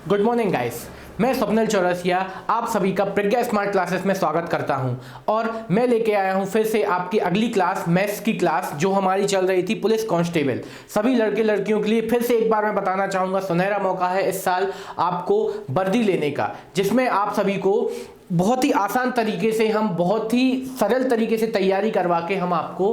Good morning guys, मैं स्वप्निल चौरसिया आप सभी का प्रज्ञा स्मार्ट क्लासेस में स्वागत करता हूं और मैं लेके आया हूं फिर से आपकी अगली क्लास मैथ्स की क्लास जो हमारी चल रही थी पुलिस कांस्टेबल। सभी लड़के लड़कियों के लिए फिर से एक बार मैं बताना चाहूँगा, सुनहरा मौका है इस साल आपको वर्दी लेने का, जिसमें आप सभी को बहुत ही आसान तरीके से हम बहुत ही सरल तरीके से तैयारी करवा के हम आपको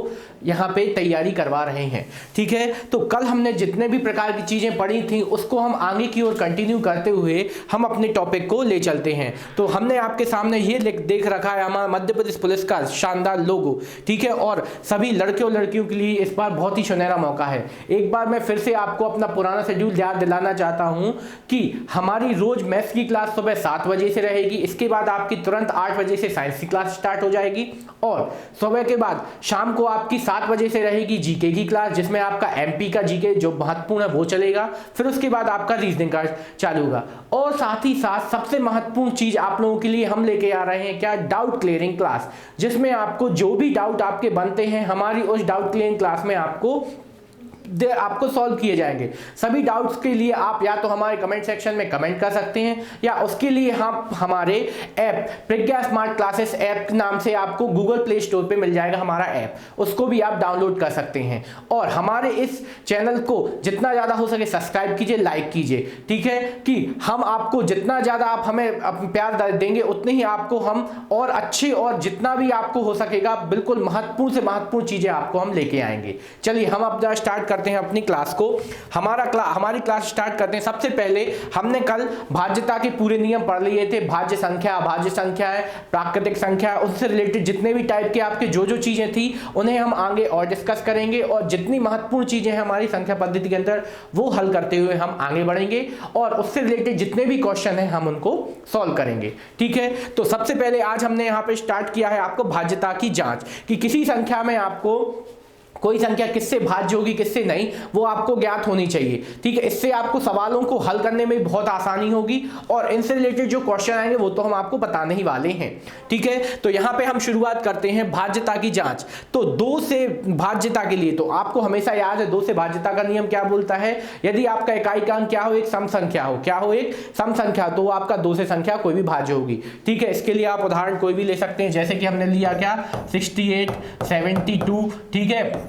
यहाँ पे तैयारी करवा रहे हैं। ठीक है, तो कल हमने जितने भी प्रकार की चीज़ें पढ़ी थी उसको हम आगे की ओर कंटिन्यू करते हुए हम अपने टॉपिक को ले चलते हैं। तो हमने आपके सामने ये देख रखा है हमारा मध्य प्रदेश पुलिस का शानदार लोगो। ठीक है, और सभी लड़के और लड़कियों के लिए इस बार बहुत ही सुनहरा मौका है। एक बार मैं फिर से आपको अपना पुराना शेड्यूल याद दिलाना चाहता हूँ कि हमारी रोज मैथ्स की क्लास सुबह 7 बजे से रहेगी। इसके बाद आपकी तुरंत 8 बजे से साइंस की क्लास स्टार्ट हो जाएगी और सुबह के बाद शाम को आपकी 7 बजे से रहेगी जीके की क्लास, जिसमें आपका एमपी का जीके जो महत्वपूर्ण है वो चलेगा। फिर उसके बाद आपका रीजनिंग का चालू होगा और साथ ही साथ सबसे महत्वपूर्ण चीज आप लोगों के लिए हम लेके आ रहे हैं क्या, डाउट क्लियरिंग क्लास, जिसमें आपको जो भी डाउट आपके बनते हैं हमारी उस डाउट क्लियरिंग क्लास में आपको सॉल्व किए जाएंगे। सभी डाउट्स के लिए आप या तो हमारे कमेंट सेक्शन में कमेंट कर सकते हैं या उसके लिए हम हमारे ऐप प्रज्ञा स्मार्ट क्लासेस ऐप के नाम से आपको गूगल प्ले स्टोर पे मिल जाएगा हमारा ऐप, उसको भी आप डाउनलोड कर सकते हैं। और हमारे इस चैनल को जितना ज़्यादा हो सके सब्सक्राइब कीजिए, लाइक कीजिए। ठीक है, कि हम आपको जितना ज़्यादा आप हमें प्यार देंगे उतने ही आपको हम और अच्छे और जितना भी आपको हो सकेगा बिल्कुल महत्वपूर्ण से महत्वपूर्ण चीज़ें आपको हम लेके आएंगे। चलिए हम अब स्टार्ट करते हैं अपनी क्लास को। हमारी क्लास स्टार्ट करते हैं। सबसे पहले हमने कल भाज्यता के पूरे नियम पढ़ लिए थे। भाज्य संख्या, अभाज्य संख्या है, प्राकृतिक संख्या, उससे रिलेटेड जितने भी टाइप के आपके जो चीजें थी उन्हें हम आगे और डिस्कस करेंगे और जितनी महत्वपूर्ण चीजें हैं हमारी संख्या पद्धति के अंदर वो हल करते हुए हम आगे बढ़ेंगे और उससे रिलेटेड जितने भी क्वेश्चन हैं हम उनको सॉल्व करेंगे। ठीक है, तो सबसे पहले आज हमने यहाँ पे स्टार्ट किया है आपको भाज्यता की जांच, कि किसी संख्या में आपको कोई संख्या किससे भाज्य होगी किससे नहीं वो आपको ज्ञात होनी चाहिए। ठीक है, इससे आपको सवालों को हल करने में बहुत आसानी होगी और इनसे रिलेटेड जो क्वेश्चन आएंगे वो तो हम आपको बताने ही वाले हैं। ठीक है, तो यहाँ पे हम शुरुआत करते हैं भाज्यता की जांच। तो 2 से भाज्यता के लिए तो आपको हमेशा याद है 2 से भाज्यता का नियम क्या बोलता है, यदि आपका इकाई क्या हो, एक सम संख्या हो, क्या हो, एक सम संख्या, तो वो आपका 2 से संख्या कोई भी भाज्य होगी। ठीक है, इसके लिए आप उदाहरण कोई भी ले सकते हैं, जैसे कि हमने लिया क्या 68, 72, ठीक है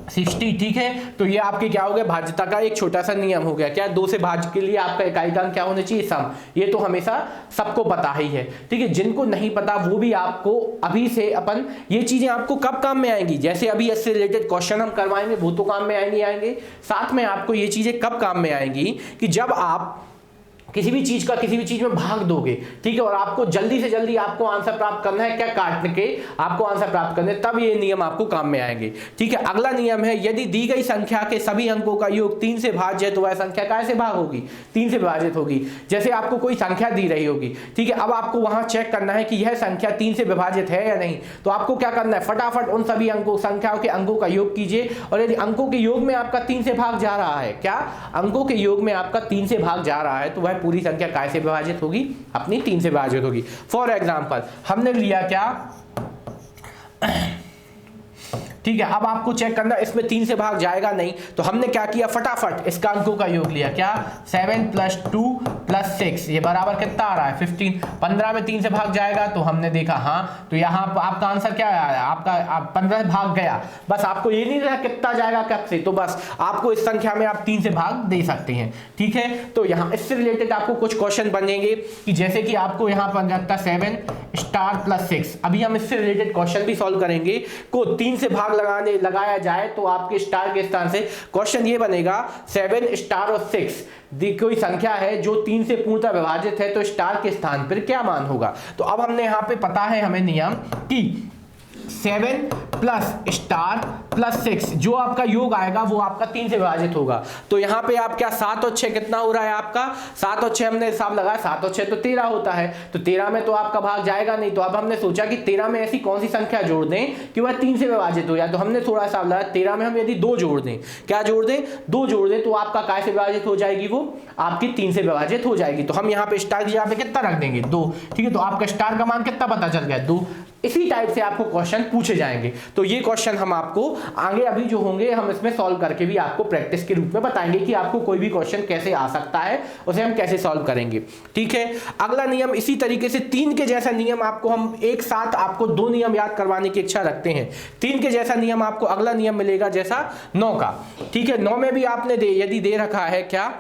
60। ठीक है, तो ये आपके क्या हो गया भाज्यता का एक छोटा सा नियम हो गया। क्या 2 से भाज्य के लिए आपका इकाई का क्या होना चाहिए, सम। ये तो हमेशा सबको पता ही है। ठीक है, जिनको नहीं पता वो भी आपको अभी से अपन ये चीजें आपको कब काम में आएंगी, जैसे अभी इससे रिलेटेड क्वेश्चन हम करवाएंगे वो तो काम में आएंगे, साथ में आपको ये चीजें कब काम में आएंगी कि जब आप किसी भी चीज में भाग दोगे। ठीक है, और आपको जल्दी से जल्दी आपको आंसर प्राप्त करना है, क्या काट के आपको आंसर प्राप्त करना है, तब ये नियम आपको काम में आएंगे। ठीक है, अगला नियम है यदि दी गई संख्या के सभी अंकों का योग 3 से भाज्य है तो वह संख्या कैसे भाग होगी, 3 से विभाजित होगी। जैसे आपको कोई संख्या दी रही होगी, ठीक है, अब आपको वहां चेक करना है कि यह संख्या 3 से विभाजित है या नहीं, तो आपको क्या करना है, फटाफट उन सभी संख्याओं के अंकों का योग कीजिए और यदि अंकों के योग में आपका 3 से भाग जा रहा है, क्या अंकों के योग में आपका 3 से भाग जा रहा है तो वह पूरी संख्या काय से विभाजित होगी, अपनी 3 से विभाजित होगी। फॉर एग्जांपल हमने लिया क्या, ठीक है, अब आपको चेक करना इसमें 3 से भाग जाएगा नहीं, तो हमने क्या किया, फटाफट इसका अंकों का योग लिया, क्या 7 + 2 + 6 ये बराबर कितना आ रहा है 15। 15 में 3 से भाग जाएगा तो हमने देखा हाँ, तो यहाँ आपका आंसर क्या आया, आपका 15 भाग गया। बस आपको ये नहीं रहा कितना जाएगा कब से, तो बस आपको इस संख्या में आप 3 से भाग दे सकते हैं। ठीक है, तो यहाँ इससे रिलेटेड आपको कुछ क्वेश्चन बनेंगे कि जैसे कि आपको यहाँ पर लगता 7 * 6, अभी हम इससे रिलेटेड क्वेश्चन भी सॉल्व करेंगे, को 3 से भाग लगाया जाए तो आपके स्टार के स्थान से क्वेश्चन ये बनेगा 7 स्टार और 6 कोई संख्या है जो 3 से पूर्णतः विभाजित है तो स्टार के स्थान पर क्या मान होगा। तो अब हमने यहाँ पे पता है हमें नियम कि 7 + स्टार + 6 जो आपका योग आएगा वो आपका 3 से विभाजित होगा। तो यहाँ पे आप क्या 7 और 6 कितना हो रहा है आपका, 7 और 6 हमने हिसाब लगाया, 7 और 6 तो 13 होता है, तो 13 में तो आपका भाग जाएगा नहीं। तो अब हमने सोचा कि 13 में ऐसी कौन सी संख्या जोड़ दें कि वह 3 से विभाजित हो जाए, तो हमने थोड़ा हिसाब लगाया 13 में हम यदि 2 जोड़ दें, क्या जोड़ दें, 2 जोड़ दें तो आपका काय से विभाजित हो जाएगी, वो आपकी 3 से विभाजित हो जाएगी। तो हम यहाँ पे स्टार की जगह पे कितना रख देंगे 2। ठीक है, तो आपका स्टार का मान कितना पता चल गया 2। इसी टाइप से आपको क्वेश्चन पूछे जाएंगे। तो ये क्वेश्चन हम आपको आगे अभी जो होंगे हम इसमें सॉल्व करके भी आपको प्रैक्टिस के रूप में बताएंगे कि आपको कोई भी क्वेश्चन कैसे आ सकता है, उसे हम कैसे सॉल्व करेंगे। ठीक है, अगला नियम इसी तरीके से 3 के जैसा नियम आपको हम एक साथ आपको 2 नियम याद करवाने की इच्छा रखते हैं। 3 के जैसा नियम आपको अगला नियम मिलेगा जैसा 9 का। ठीक है, 9 में भी आपने यदि दे रखा है क्या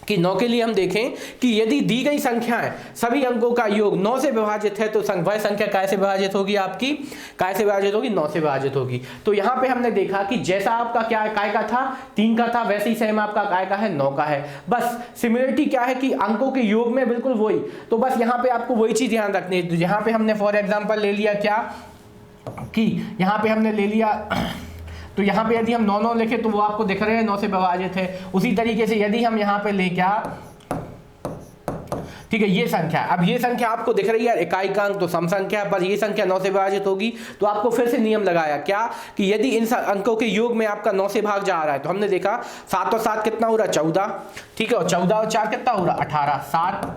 कि 9 के लिए हम देखें कि यदि दी गई संख्याएं सभी अंकों का योग 9 से विभाजित है तो वह संख्या काय से विभाजित होगी, आपकी काय से विभाजित होगी, 9 से विभाजित होगी। तो यहां पे हमने देखा कि जैसा आपका क्या काय का था 3 का था, वैसे ही सेम आपका काय का है 9 का है। बस सिमिलरिटी क्या है कि अंकों के योग में बिल्कुल वही। तो बस यहां पे आपको वही चीज ध्यान रखनी है। तो यहां पे हमने फॉर एग्जांपल ले लिया क्या कि यहां पे हमने ले लिया, तो यहाँ पे यदि हम 9 लिखे तो वो आपको दिख रहे हैं 9 से विभाजित है। उसी तरीके से यदि हम यहाँ पे ले क्या, ठीक है, ये संख्या, अब ये संख्या आपको दिख रही है इकाई का अंक तो सम संख्या, पर ये संख्या 9 से विभाजित होगी। तो आपको फिर से नियम लगाया क्या कि यदि इन अंकों के योग में आपका 9 से भाग जा रहा है तो हमने देखा 7 और 7 कितना हो रहा है 14, ठीक है, और 14 और 4 कितना हो रहा है 18, 7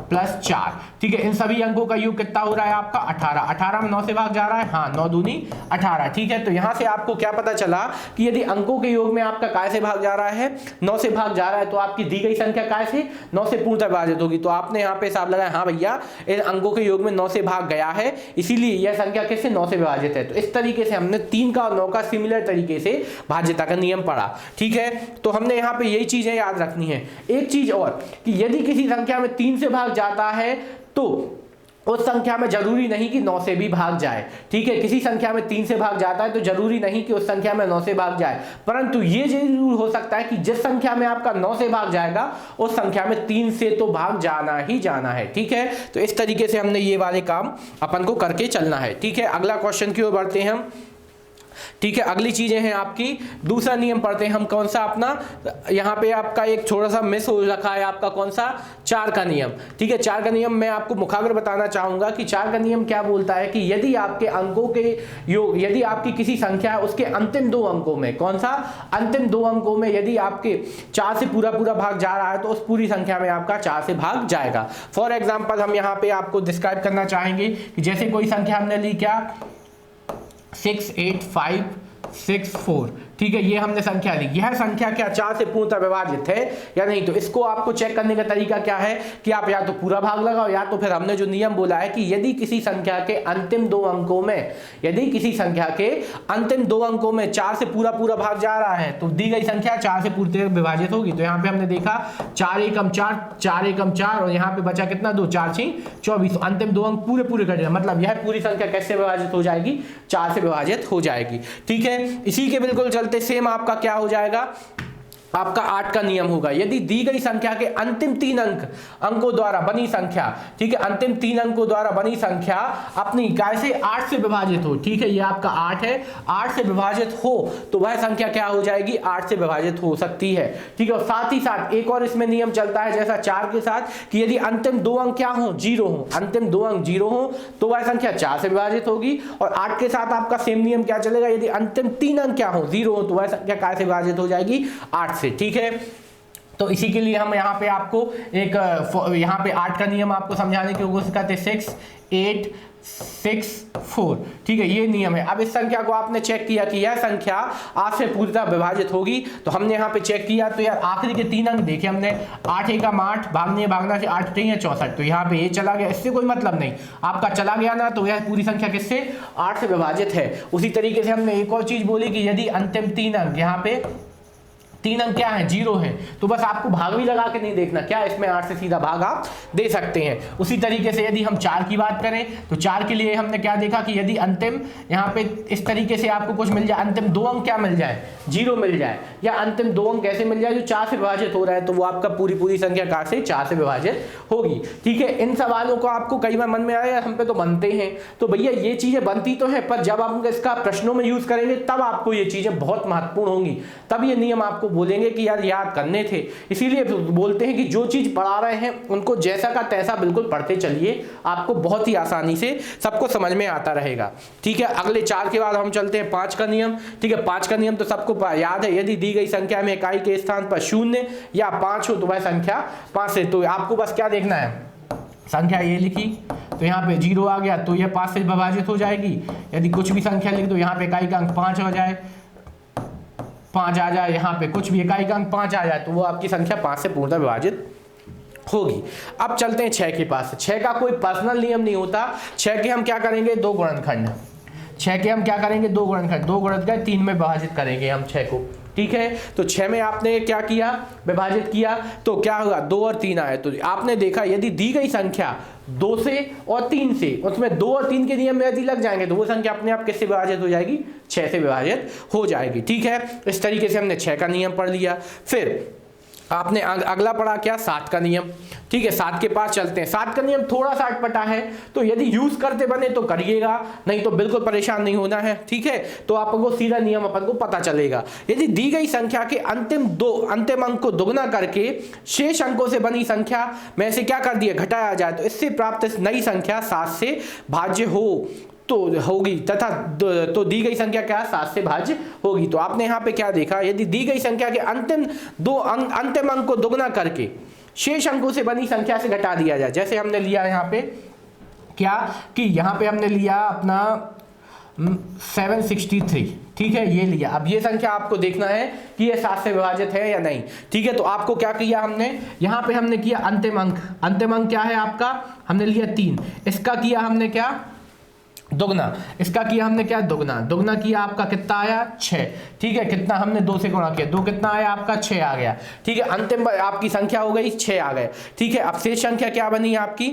प्लस 4, ठीक है, इन सभी अंकों का योग कितना हो रहा है आपका 18, 18 में 9 से भाग जा रहा है, हाँ 9 दूनी 18, ठीक है। तो यहां से आपको क्या पता चला कि यदि अंकों के योग में आपका काय से भाग जा रहा है 9 से भाग जा रहा है तो आपकी दी गई संख्या काय से 9 से पूर्णतः विभाजित होगी। तो आपने यहाँ पे हिसाब लगाया, हाँ भैया इन अंकों के योग में 9 से भाग गया है, इसीलिए यह संख्या किससे 9 से विभाजित है। तो इस तरीके से हमने 3 का और 9 का सिमिलर तरीके से भाज्यता का नियम पढ़ा। ठीक है, तो हमने यहाँ पे यही चीजें याद रखनी है। एक चीज और कि यदि किसी संख्या में 3 से भाग जाता है तो उस संख्या में जरूरी नहीं कि 9 से भी भाग जाए। ठीक है, किसी संख्या में 3 से भाग जाता है तो जरूरी नहीं कि उस संख्या में 9 से भाग जाए, परंतु ये जरूर हो सकता है कि जिस संख्या में आपका 9 से भाग जाएगा उस संख्या में 3 से तो भाग जाना ही जाना है। ठीक है, तो इस तरीके से हमने ये वाले काम अपन को करके चलना है। ठीक है, अगला क्वेश्चन की ओर बढ़ते हैं हम। ठीक है, अगली चीजें हैं आपकी दूसरा नियम पढ़ते हैं हम, कौन सा अपना यहाँ पे आपका एक थोड़ा सा मिस हो रखा है आपका, कौन सा 4 का नियम। ठीक है, 4 का नियम मैं आपको मुखाग्र बताना चाहूंगा कि 4 का नियम क्या बोलता है कि यदि आपके अंकों के योग, यदि आपकी किसी संख्या है उसके अंतिम 2 अंकों में, कौन सा अंतिम 2 अंकों में यदि आपके 4 से पूरा भाग जा रहा है तो उस पूरी संख्या में आपका 4 से भाग जाएगा। फॉर एग्जाम्पल हम यहाँ पे आपको डिस्क्राइब करना चाहेंगे कि जैसे कोई संख्या हमने ली क्या 68564, ठीक है, ये हमने संख्या ली, यह संख्या क्या 4 से पूर्णतः विभाजित है या नहीं। तो इसको आपको चेक करने का तरीका क्या है कि आप या तो पूरा भाग लगाओ या तो फिर हमने जो नियम बोला है कि यदि किसी संख्या के अंतिम 2 अंकों में, यदि किसी संख्या के अंतिम 2 अंकों में 4 से पूरा भाग जा रहा है तो दी गई संख्या 4 से पूर्णतः विभाजित होगी। तो यहाँ पे हमने देखा 4 एकम 4, 4 एकम 4 और यहाँ पे बचा कितना 2, 4 6 24, अंतिम 2 अंक पूरे कट जाए, मतलब यह पूरी संख्या कैसे विभाजित हो जाएगी 4 से विभाजित हो जाएगी। ठीक है, इसी के बिल्कुल चलते सेम आपका क्या हो जाएगा, आपका 8 का नियम होगा। यदि दी गई संख्या के अंतिम 3 अंकों द्वारा बनी संख्या, ठीक है, अंतिम 3 अंकों द्वारा बनी संख्या अपनी इकाई से 8 से विभाजित हो, ठीक है, ये आपका 8 है, 8 से विभाजित हो तो वह संख्या क्या हो जाएगी 8 से विभाजित हो सकती है। ठीक है, और साथ ही साथ एक और इसमें नियम चलता है जैसा 4 के साथ कि यदि अंतिम 2 अंक क्या हो 0 हो, अंतिम 2 अंक 0 हो तो वह संख्या 4 से विभाजित होगी। और 8 के साथ आपका सेम नियम क्या चलेगा, यदि अंतिम 3 अंक क्या हो 0 हो तो वह संख्या काय से विभाजित हो जाएगी 8 से। ठीक है, तो इसी के लिए हम यहाँ पे आपको एक यहाँ पे 8 का नियम आपको समझाने की कोशिश करते 6864, ठीक है, ये नियम है। अब इस संख्या को आपने चेक किया कि यह संख्या 8 से पूर्णतः विभाजित होगी, तो हमने यहाँ पे चेक किया तो यार आखिरी के 3 अंक देखे हमने, 8 एकम 8, भागना से 8 3 है 64, तो यहाँ पे ये चला गया, इससे कोई मतलब नहीं, आपका चला गया ना तो यह पूरी संख्या किससे 8 से विभाजित है। उसी तरीके से हमने एक और चीज बोली कि यदि अंतिम 3 अंक यहाँ पे 3 अंक क्या है 0 है तो बस आपको भाग भी लगा के नहीं देखना, क्या इसमें 8 से सीधा भाग आप दे सकते हैं। उसी तरीके से यदि हम 4 की बात करें तो 4 के लिए हमने क्या देखा कि यदि अंतिम यहाँ पे इस तरीके से आपको कुछ मिल जाए, अंतिम 2 अंक क्या मिल जाए 0 मिल जाए, या अंतिम 2 अंक कैसे मिल जाए जो 4 से विभाजित हो रहा है तो वो आपका पूरी संख्या कार से 4 से विभाजित होगी। ठीक है, इन सवालों को आपको कई बार मन में आया हम पे तो बनते हैं, तो भैया ये चीजें बनती तो है पर जब आप इसका प्रश्नों में यूज करेंगे तब आपको ये चीजें बहुत महत्वपूर्ण होंगी, तब ये नियम आपको बोलेंगे कि यार याद करने थे। इसीलिए बोलते हैं कि जो चीज पढ़ा रहे हैं उनको जैसा का तैसा बिल्कुल पढ़ते चलिए, आपको बहुत ही आसानी से सबको समझ में आता रहेगा। ठीक है, अगले 4 के बाद हम चलते हैं 5 का नियम। ठीक है, 5 का नियम तो सबको याद है, यदि दी गई संख्या में इकाई के स्थान पर 0 या 5 हो तो वह संख्या 5 है। तो आपको बस क्या देखना है संख्या ये लिखी तो यहाँ पे 0 आ गया तो ये 5 से विभाजित हो जाएगी। यदि कुछ भी संख्या लिख दो यहाँ पे इकाई का अंक 5 हो जाए, 5 आ जाए, यहाँ पे कुछ भी इकाई का अंक 5 आ जाए तो वो आपकी संख्या 5 से पूर्णतः विभाजित होगी। अब चलते हैं 6 के पास। 6 का कोई पर्सनल नियम नहीं होता। 6 के हम क्या करेंगे, 2 गुणनखंड। 6 के हम क्या करेंगे, 2 गुणनखंड, 2 गुणित कर 3 में विभाजित करेंगे हम 6 को। ठीक है, तो 6 में आपने क्या किया, विभाजित किया तो क्या होगा, 2 और 3 आए। तो आपने देखा यदि दी गई संख्या 2 से और 3 से, उसमें 2 और 3 के नियम में यदि लग जाएंगे तो वो संख्या अपने आप किससे विभाजित हो जाएगी, 6 से विभाजित हो जाएगी। ठीक है, इस तरीके से हमने 6 का नियम पढ़ लिया। फिर आपने अगला पढ़ा क्या, 7 का नियम। ठीक है, 7 के पास चलते हैं। 7 का नियम थोड़ा सा अटपटा है, तो यदि यूज करते बने तो करिएगा, नहीं तो बिल्कुल परेशान नहीं होना है। ठीक है, तो आपको सीधा नियम अपन को पता चलेगा। यदि दी गई संख्या के अंतिम अंक को दुगना करके शेष अंकों से बनी संख्या में से क्या कर दिया, घटाया जाए तो इससे प्राप्त नई संख्या 7 से भाज्य हो तो होगी, तथा तो दी गई संख्या क्या, 7 से भाज्य होगी। तो आपने यहाँ पे क्या देखा, यदि दी गई संख्या के अंतिम अंक को दुगना करके शेष अंकों से बनी संख्या से घटा दिया जाए। जैसे हमने लिया यहाँ पे क्या कि यहाँ पे हमने लिया अपना 763। ठीक है, ये लिया। अब ये संख्या आपको देखना है कि ये 7 से विभाजित है या नहीं। ठीक है, तो आपको क्या किया हमने, यहाँ पे हमने किया अंतिम अंक क्या है आपका, हमने लिया 3। इसका किया हमने क्या, दुगना। इसका किया हमने क्या, दुगना किया, आपका कितना आया, 6। ठीक है, कितना हमने 2 से गुणा किया, 2 कितना आया आपका, 6 आ गया। ठीक है, अंतिम आपकी संख्या हो गई 6 आ गए। ठीक है, अब शेष संख्या क्या बनी आपकी,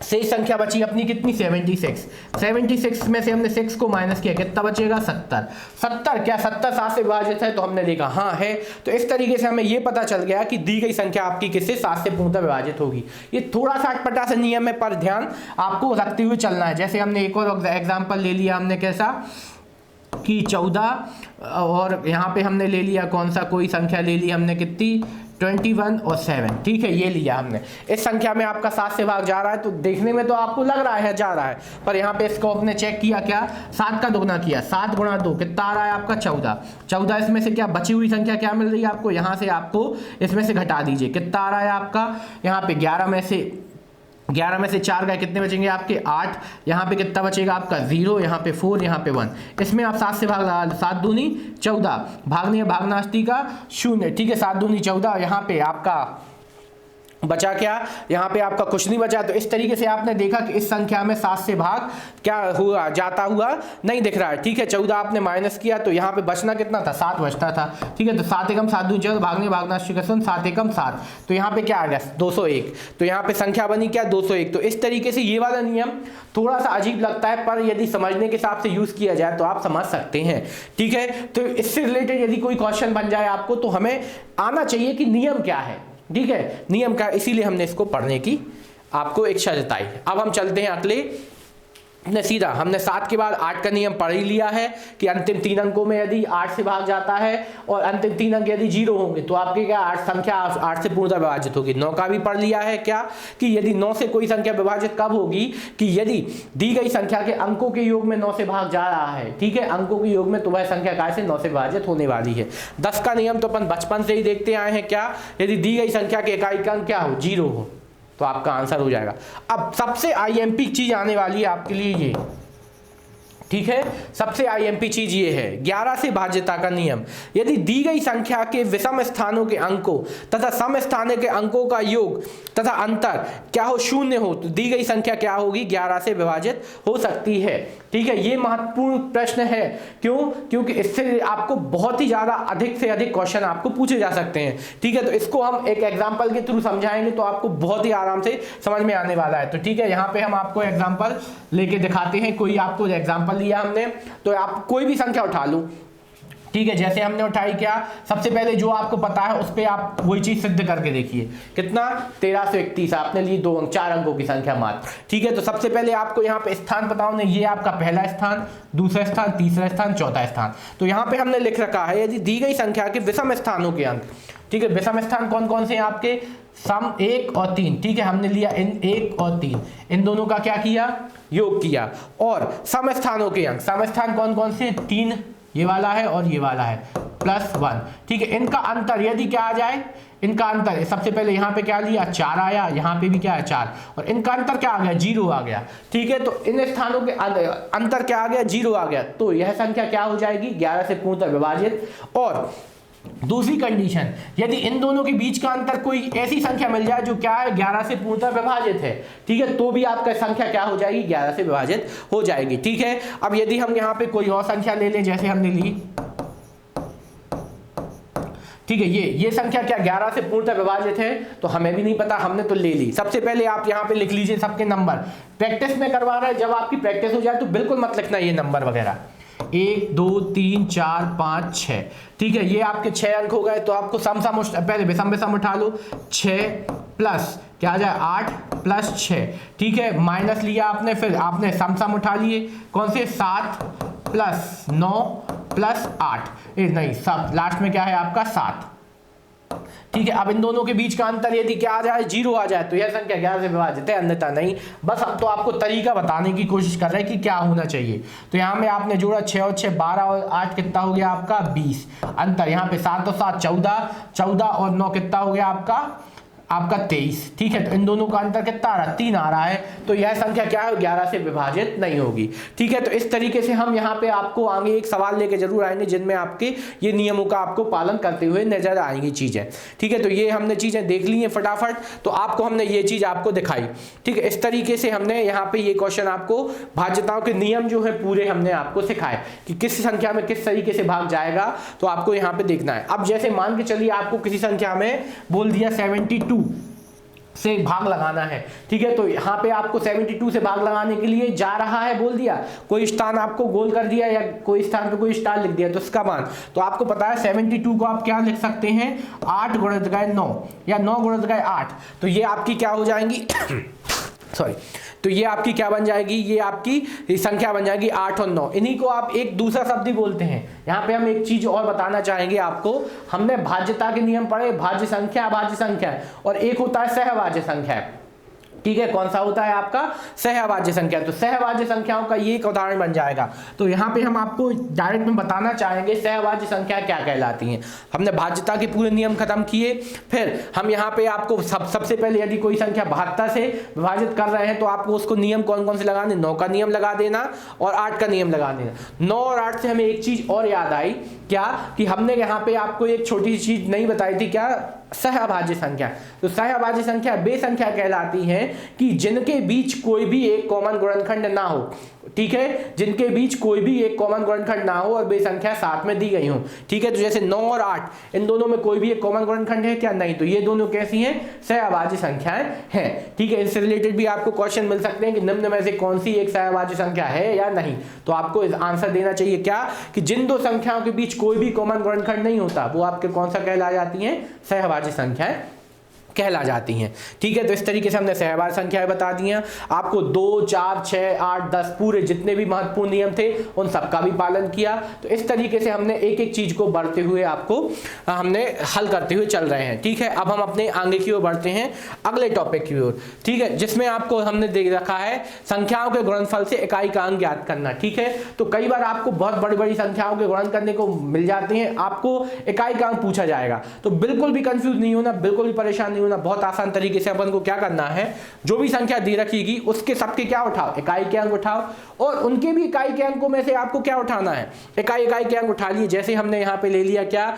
शेष संख्या बची अपनी कितनी, 76 में से हमने 6 को माइनस किया, कितना बचेगा, 70। क्या 70 7 से विभाजित है, तो हमने देखा हाँ है। तो इस तरीके से हमें ये पता चल गया कि दी गई संख्या आपकी किससे, 7 से पूर्णतः विभाजित होगी। ये थोड़ा सा अटपटा सा नियम है, पर ध्यान आपको रखते हुए चलना है। जैसे हमने एक और एग्जाम्पल ले लिया, हमने कैसा कि 14, और यहाँ पे हमने ले लिया कौन सा, कोई संख्या ले ली हमने कितनी, 21 और 7। ठीक है, ये लिया हमने। इस संख्या में आपका 7 से भाग जा रहा है, तो देखने में तो आपको लग रहा है जा रहा है, पर यहाँ पे इसको आपने चेक किया क्या, 7 का दुगना किया, 7 गुणा 2 कितना आ रहा है आपका, 14। इसमें से क्या बची हुई संख्या क्या मिल रही है आपको, यहाँ से आपको इसमें से घटा दीजिए, कितना आ रहा है आपका, यहाँ पे 11 में से 4 गए, कितने बचेंगे आपके, 8। यहाँ पे कितना बचेगा आपका, 0, यहाँ पे 4, यहाँ पे 1। इसमें आप 7 से भाग, 7 दूनी 14, भागनी है भागनास्ती का 0। ठीक है, 7 दूनी 14, यहाँ पे आपका बचा क्या, यहाँ पे आपका कुछ नहीं बचा। तो इस तरीके से आपने देखा कि इस संख्या में 7 से भाग क्या हुआ, जाता हुआ नहीं दिख रहा है। ठीक है, 14 आपने माइनस किया तो यहाँ पे बचना कितना था, 7 बचता था। ठीक है, तो 7 एकम 7 दूनी 14, भागने भागना 7 एकम 7, तो यहाँ पे क्या आ गया, 201। तो यहाँ पे संख्या बनी क्या, 201। तो इस तरीके से ये वाला नियम थोड़ा सा अजीब लगता है, पर यदि समझने के हिसाब से यूज किया जाए तो आप समझ सकते हैं। ठीक है, तो इससे रिलेटेड यदि कोई क्वेश्चन बन जाए आपको, तो हमें आना चाहिए कि नियम क्या है। ठीक है, नियम का, इसीलिए हमने इसको पढ़ने की आपको इच्छा जताई। अब हम चलते हैं अगले सीधा। हमने 7 के बाद 8 का नियम पढ़ ही लिया है कि अंतिम 3 अंकों में यदि 8 से भाग जाता है और अंतिम 3 अंक यदि 0 होंगे तो आपके क्या, 8 संख्या 8 से पूर्णतः विभाजित होगी। 9 का भी पढ़ लिया है क्या, कि यदि 9 से कोई संख्या विभाजित कब होगी, कि यदि दी गई संख्या के अंकों के योग में 9 से भाग जा रहा है। ठीक है, अंकों के योग में, तो वह संख्या काय से 9 से विभाजित होने वाली है। 10 का नियम तो अपन बचपन से ही देखते आए हैं क्या, यदि दी गई संख्या के इकाई का अंक क्या हो, 0 हो, तो आपका आंसर हो जाएगा। अब सबसे आईएमपी चीज आने वाली है आपके लिए ये। ठीक है, सबसे आईएमपी चीज ये है 11 से भाज्यता का नियम। यदि दी गई संख्या के विषम स्थानों के अंकों तथा सम स्थानों के अंकों का योग तथा अंतर क्या हो, 0 हो, तो दी गई संख्या क्या होगी, 11 से विभाजित हो सकती है। ठीक है, ये महत्वपूर्ण प्रश्न है। क्यों, क्योंकि इससे आपको बहुत ही ज्यादा अधिक से अधिक क्वेश्चन आपको पूछे जा सकते हैं। ठीक है, तो इसको हम एक एग्जाम्पल के थ्रू समझाएंगे तो आपको बहुत ही आराम से समझ में आने वाला है। तो ठीक है, यहाँ पे हम आपको एग्जाम्पल लेके दिखाते हैं। कोई आपको एग्जाम्पल लिया हमने, तो आप कोई भी संख्या उठा लो। ठीक है, जैसे हमने उठाई क्या, सबसे पहले जो आपको पता है उस पर आप वही चीज सिद्ध करके देखिए। कितना, 1331, आपने ली 4 अंकों की संख्या मात्र। ठीक है, तो सबसे पहले आपको यहाँ पे स्थान पता होने, ये आपका पहला स्थान, दूसरा स्थान, तीसरा स्थान, चौथा स्थान। तो यहाँ पे हमने लिख रखा है यदि दी गई संख्या के विषम स्थानों के अंक। ठीक है, विषम स्थान कौन कौन से हैं आपके, सम 1 और 3। ठीक है, हमने लिया इन 1 और 3, इन दोनों का क्या किया, योग किया। और सम स्थानों के अंक, सम स्थान कौन कौन से, 3 ये वाला है और ये वाला है, प्लस 1। ठीक है, इनका अंतर यदि क्या आ जाए, इनका अंतर सबसे पहले यहाँ पे क्या लिया 4 आया, यहाँ पे भी क्या है 4, और इनका अंतर क्या आ गया 0 आ गया। ठीक है, तो इन स्थानों के अंतर क्या आ गया 0 आ गया, तो यह संख्या क्या हो जाएगी 11 से पूर्णतः विभाजित। और दूसरी कंडीशन, यदि इन दोनों के बीच का अंतर कोई ऐसी संख्या मिल जाए जो क्या है 11 से पूर्णतः विभाजित है, ठीक है, तो भी आपका संख्या क्या हो जाएगी 11 से विभाजित हो जाएगी। ठीक है, अब यदि हम यहाँ पे कोई और संख्या ले लें, जैसे हमने ली, ठीक है, ये संख्या क्या 11 से पूर्णतः विभाजित है, तो हमें भी नहीं पता, हमने तो ले ली। सबसे पहले आप यहाँ पे लिख लीजिए सबके नंबर, प्रैक्टिस में करवा रहे हैं, जब आपकी प्रैक्टिस हो जाए तो बिल्कुल मत लिखना ये नंबर वगैरह, 1 2 3 4 5 6। ठीक है, ये आपके 6 अंक हो गए, तो आपको पहले विषम उठा लो, 6 प्लस क्या आ जाए 8 प्लस 6। ठीक है, माइनस लिया आपने, फिर आपने सम उठा लिए, कौन से 7 प्लस 9 प्लस 8, नहीं सब लास्ट में क्या है आपका 7। ठीक है, अब इन दोनों के बीच का अंतर यदि क्या आ जाए 0 आ जाए, तो यह संख्या 11 से विभाजित है, अन्यथा नहीं। बस हम तो आपको तरीका बताने की कोशिश कर रहे हैं कि क्या होना चाहिए। तो यहाँ में आपने जोड़ा 6 और 6 12 और 8 कितना हो गया आपका 20, अंतर यहाँ पे 7 और 7 14, 14 और 9 कितना हो गया आपका 23। ठीक है, तो इन दोनों का अंतर कितना आ रहा है 3 आ रहा है, तो यह संख्या क्या है 11 से विभाजित नहीं होगी। ठीक है, तो इस तरीके से हम यहाँ पे आपको आगे एक सवाल लेके जरूर आएंगे जिनमें आपके ये नियमों का आपको पालन करते हुए नजर आएंगी चीजें। ठीक है, तो ये हमने चीजें देख ली हैं फटाफट, तो आपको हमने ये चीज आपको दिखाई। ठीक है, इस तरीके से हमने यहाँ पे ये क्वेश्चन आपको भाज्यताओं के नियम जो है पूरे हमने आपको सिखाए कि किस संख्या में किस तरीके से भाग जाएगा, तो आपको यहाँ पे देखना है। अब जैसे मान के चलिए आपको किसी संख्या में बोल दिया 72 से भाग लगाना है। ठीक है, तो यहाँ पे आपको 72 से भाग लगाने के लिए जा रहा है, बोल दिया कोई स्थान आपको गोल कर दिया या कोई स्थान पे कोई स्टार लिख दिया, तो इसका मान तो आपको पता है 72 को आप क्या लिख सकते हैं 8 गुणित 9 या 9 गुणित 8, तो ये आपकी क्या हो जाएंगी सॉरी, तो ये आपकी क्या बन जाएगी, ये आपकी संख्या बन जाएगी 8 और 9। इन्हीं को आप एक दूसरा शब्द ही बोलते हैं। यहाँ पे हम एक चीज और बताना चाहेंगे आपको, हमने भाज्यता के नियम पढ़े, भाज्य संख्या अभाज्य संख्या, और एक होता है सहभाज्य संख्या। ठीक है, कौन सा होता है आपका सहभाज्य संख्या, तो सहभाज्य संख्याओं का ये एक उदाहरण बन जाएगा। तो यहाँ पे हम आपको डायरेक्ट में बताना चाहेंगे सहभाज्य संख्या क्या कहलाती हैं। हमने भाज्यता के पूरे नियम खत्म किए, फिर हम यहाँ पे आपको सबसे पहले यदि कोई संख्या 72 से विभाजित कर रहे हैं तो आपको उसको नियम कौन कौन से लगाने, 9 का नियम लगा देना और 8 का नियम लगा देना। 9 और 8 से हमें एक चीज और याद आई, क्या कि हमने यहाँ पे आपको एक छोटी सी चीज नहीं बताई थी, क्या सहभाज्य संख्या। तो सहभाज्य संख्या वे संख्या कहलाती हैं कि जिनके बीच कोई भी एक कॉमन गुणनखंड ना हो। ठीक है, जिनके बीच कोई भी एक कॉमन गुणनखंड ना हो और वे संख्या साथ में दी गई हो। ठीक है, तो जैसे 9 और 8 इन दोनों में कोई भी एक कॉमन गुणनखंड है क्या, नहीं, तो ये दोनों कैसी हैं सहभाज्य संख्याएं हैं। ठीक है, इससे रिलेटेड भी आपको क्वेश्चन मिल सकते हैं कि निम्न में से कौन सी एक सहभाज्य संख्या है या नहीं, तो आपको आंसर देना चाहिए क्या कि जिन दो संख्याओं के बीच कोई भी कॉमन गुणनखंड नहीं होता वो आपके कौन सा कहला जाती हैं, सहभाज्य संख्याएं कहला जाती हैं। ठीक है, तो इस तरीके से हमने सहभाज्य संख्याएं बता दी हैं आपको। 2 4 6 8 10 पूरे जितने भी महत्वपूर्ण नियम थे उन सबका भी पालन किया। तो इस तरीके से हमने एक एक चीज को बढ़ते हुए आपको हमने हल करते हुए चल रहे हैं। ठीक है, अब हम अपने आगे की ओर बढ़ते हैं अगले टॉपिक की ओर। ठीक है, जिसमें आपको हमने देख रखा है संख्याओं के गुणनफल से इकाई का अंक ज्ञात करना। ठीक है, तो कई बार आपको बहुत बड़ी बड़ी संख्याओं के गुणन करने को मिल जाते हैं, आपको इकाई का अंक पूछा जाएगा, तो बिल्कुल भी कंफ्यूज नहीं होना, बिल्कुल भी परेशान नहीं होना। बहुत आसान तरीके से अपन को क्या करना है, जो भी संख्या दी रखीगी उसके सबके क्या उठाओ, इकाई के अंक उठाओ, और उनके भी इकाई के अंकों में से आपको क्या उठाना है, इकाई के अंक उठा लिए। जैसे हमने यहाँ पे ले लिया क्या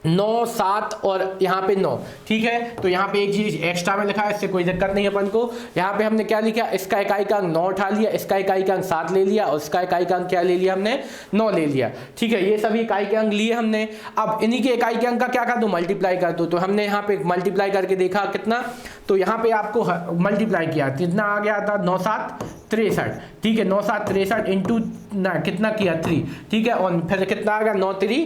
9 7 और यहाँ पे 9। ठीक है, तो यहाँ पे एक चीज एक्स्ट्रा में लिखा है, इससे कोई दिक्कत नहीं है अपन को। यहाँ पे हमने क्या लिखा, इसका इकाई का अंक 9 उठा लिया, इसका इकाई का अंक 7 ले लिया और इसका इकाई का अंक क्या ले लिया हमने 9 ले लिया। ठीक है, ये सभी इकाई के अंक लिए हमने। अब इन्हीं के इकाई के अंक का क्या कर दो, मल्टीप्लाई कर दो। तो हमने यहाँ पे मल्टीप्लाई करके देखा कितना, तो यहाँ पे आपको मल्टीप्लाई किया, कितना आ गया था 9 7 63। ठीक है, 9 7 63 इंटू कितना किया 3। ठीक है, और फिर कितना आ गया 9 3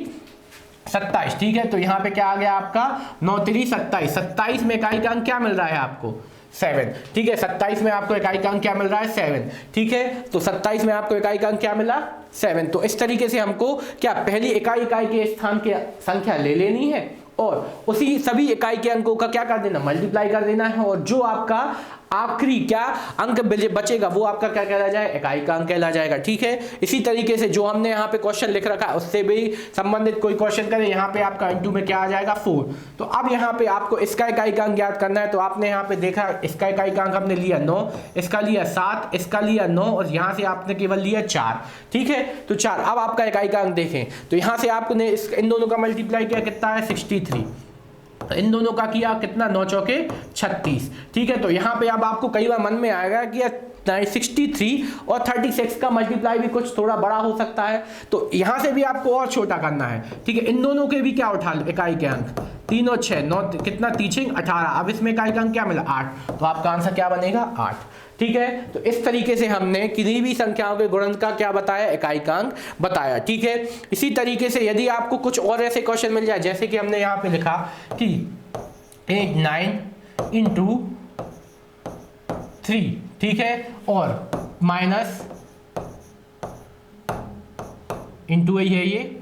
27। ठीक है, तो यहाँ पे क्या आ गया आपका 9 3 27। 27 में इकाई का अंक क्या मिल रहा है आपको 7। ठीक है, 27 में आपको इकाई का अंक क्या मिल रहा है 7। ठीक है, तो 27 में आपको इकाई का अंक क्या मिला 7। तो इस तरीके से हमको क्या पहली इकाई के स्थान की संख्या ले लेनी है और उसी सभी इकाई के अंकों का क्या कर देना, मल्टीप्लाई कर देना है, और जो आपका आखिरी क्या अंक बचेगा वो आपका क्या कहला जाए, इकाई का अंक कहला जाएगा। ठीक है, इसी तरीके से जो हमने यहाँ पे क्वेश्चन लिख रखा है उससे भी संबंधित कोई क्वेश्चन करें, यहाँ पे आपका इंटू में क्या आ जाएगा 4। तो अब यहाँ पे आपको इसका इकाई का अंक ज्ञात करना है। तो आपने यहाँ पे देखा इसका इकाई का अंक हमने लिया 9, इसका लिया 7, इसका लिया 9 और यहाँ से आपने केवल लिया 4। ठीक है, तो 4। अब आपका इकाई का अंक देखें तो यहाँ से आपने इन दोनों का मल्टीप्लाई किया, कितना है 63। इन दोनों का किया कितना, 9 चौके 36। ठीक है, तो यहाँ पे अब आपको कई बार मन में आएगा कि 63 और 36 का मल्टीप्लाई भी कुछ थोड़ा बड़ा हो सकता है, तो यहाँ से भी आपको और छोटा करना है। ठीक है, इन दोनों के भी क्या उठा इकाई के अंक, 3 और 6 9 कितना 3 18। अब इसमें इकाई का अंक क्या मिला 8, तो आपका आंसर क्या बनेगा 8। ठीक है, तो इस तरीके से हमने किसी भी संख्याओं के गुणन का क्या बताया, इकाई का अंक बताया। ठीक है, इसी तरीके से यदि आपको कुछ और ऐसे क्वेश्चन मिल जाए, जैसे कि हमने यहाँ पे लिखा कि 8 9 इंटू 3, ठीक है, और माइनस इंटू ये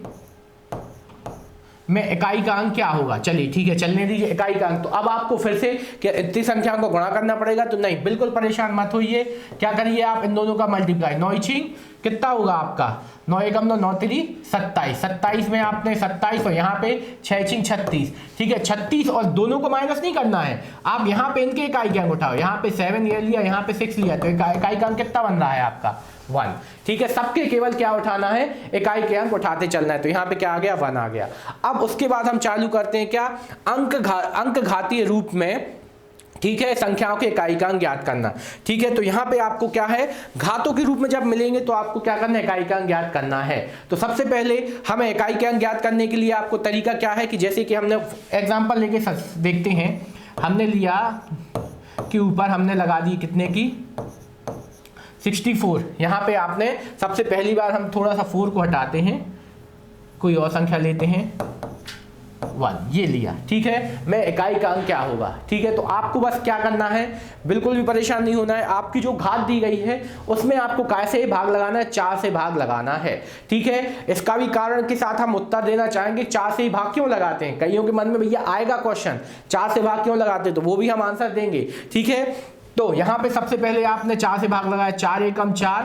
में इकाई का अंक क्या होगा। चलिए ठीक है, चलने दीजिए इकाई का अंक। तो अब आपको फिर से क्या इतनी संख्याओं को गुणा करना पड़ेगा, तो नहीं, बिल्कुल परेशान मत होइए। क्या करिए आप इन दोनों का मल्टीप्लाई, 9 छिंग कितना होगा आपका, 9 एकम 9 9 3 27, 27 में आपने 27 और यहाँ पे 6 छिंग 36। ठीक है, 36 और दोनों को माइनस नहीं करना है, आप यहाँ पे इनके इकाई का अंक उठाओ। यहाँ पे 7 ये लिया, यहाँ पे 6 लिया, तो इकाई का अंक कितना बन रहा है आपका 1। ठीक है, सबके केवल क्या उठाना है, इकाई के अंक उठाते चलना है। तो यहाँ पे क्या आ गया 1 आ गया। अब उसके बाद हम चालू करते हैं क्या, अंक घातीय रूप में, ठीक है, संख्याओं के इकाई का अंक ज्ञात करना। ठीक है, तो यहाँ पे आपको क्या है, घातों के रूप में जब मिलेंगे तो आपको क्या करना है, इकाई का अंक ज्ञात करना है। तो सबसे पहले हमें इकाई के अंक ज्ञात करने के लिए आपको तरीका क्या है कि जैसे कि हमने एग्जांपल लेके देखते हैं, हमने लिया कि ऊपर हमने लगा दी कितने की 64। यहाँ पे आपने सबसे पहली बार हम थोड़ा सा 4 को हटाते हैं, कोई और संख्या लेते हैं 1, ये लिया। ठीक है, मैं इकाई का अंक क्या होगा। ठीक है, तो आपको बस क्या करना है, बिल्कुल भी परेशान नहीं होना है। आपकी जो घात दी गई है उसमें आपको कैसे भाग लगाना है, 4 से भाग लगाना है। ठीक है, इसका भी कारण के साथ हम उत्तर देना चाहेंगे, 4 से ही भाग क्यों लगाते हैं। कईयों के मन में भैया आएगा क्वेश्चन 4 से भाग क्यों लगाते हैं, तो वो भी हम आंसर देंगे। ठीक है, तो यहाँ पे सबसे पहले आपने 4 से भाग लगाया, 4 एकम 4।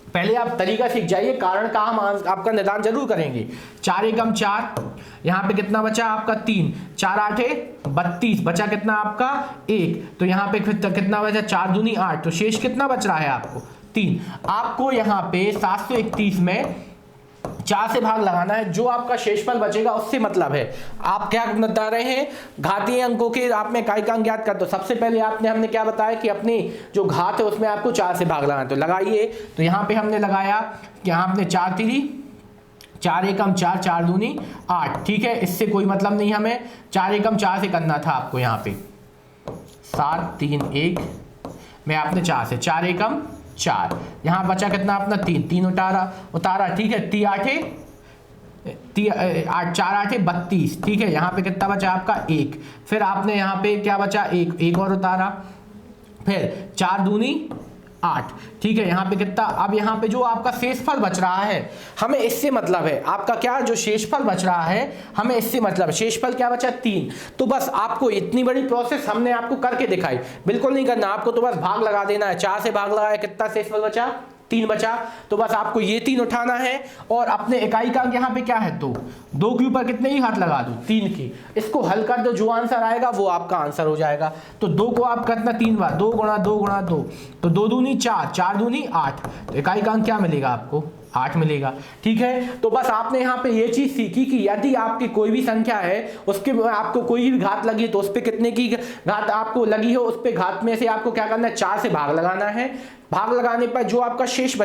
पहले आप तरीका सीख जाइए, कारण का हम आपका निदान जरूर करेंगे। 4 एकम 4, यहाँ पे कितना बचा आपका 3, 4 8 32, बचा कितना आपका 1। तो यहाँ पे कितना बचा, 4 दूनी 8, तो शेष कितना बच रहा है आपको 3। आपको यहाँ पे 731 में 4 से भाग लगाना है, जो आपका शेषफल बचेगा उससे मतलब है। आप क्या बता रहे हैं, घातीय अंकों के आप में इकाई का अंक ज्ञात कर दो। सबसे पहले हमने क्या बताया कि अपनी जो घात है उसमें आपको 4 से भाग लगाना है, तो लगाइए। तो यहाँ पे हमने लगाया कि यहाँ आपने 4 3 4 एकम 4, 4 दूनी 8। ठीक है, इससे कोई मतलब नहीं, हमें 4 एकम 4 से करना था आपको। यहाँ पे 7 3 1 में आपने 4 से 4 एकम 4, यहाँ बचा कितना अपना 3 उतारा। ठीक है, 3 8 4 8 32। ठीक है, यहाँ पे कितना बचा आपका 1। फिर आपने यहाँ पे क्या बचा, 1 और उतारा। फिर 4 दूनी 8। ठीक है, यहाँ पे कितना, अब यहाँ पे जो आपका शेषफल बच रहा है, हमें इससे मतलब है आपका क्या, जो शेषफल बच रहा है हमें इससे मतलब, शेषफल क्या बचा 3। तो बस आपको इतनी बड़ी प्रोसेस हमने आपको करके दिखाई, बिल्कुल नहीं करना आपको, तो बस भाग लगा देना है। 4 से भाग लगाया, कितना शेषफल बचा 3 बचा। तो बस आपको ये 3 उठाना है और अपने इकाई का अंक यहाँ पे क्या है 2 के ऊपर कितने ही हाथ लगा दूं 3 की, इसको हल कर दो, जो आंसर आएगा वो आपका आंसर हो जाएगा। तो 2 को आप करना 3 बार, 2 गुणा 2 गुणा 2, तो 2 दूनी 4, 4 दूनी 8। तो इकाई का अंक क्या मिलेगा आपको 8 मिलेगा। ठीक है, तो बस आपने यहाँ पे ये चीज सीखी कि यदि आपकी कोई भी संख्या है उसके आपको कोई भी घात लगी है, तो उस पर कितने की घात आपको लगी हो, उस पे घात में से आपको क्या करना है 4 से भाग लगाना है। भाग लगाने पर जो आपका शेष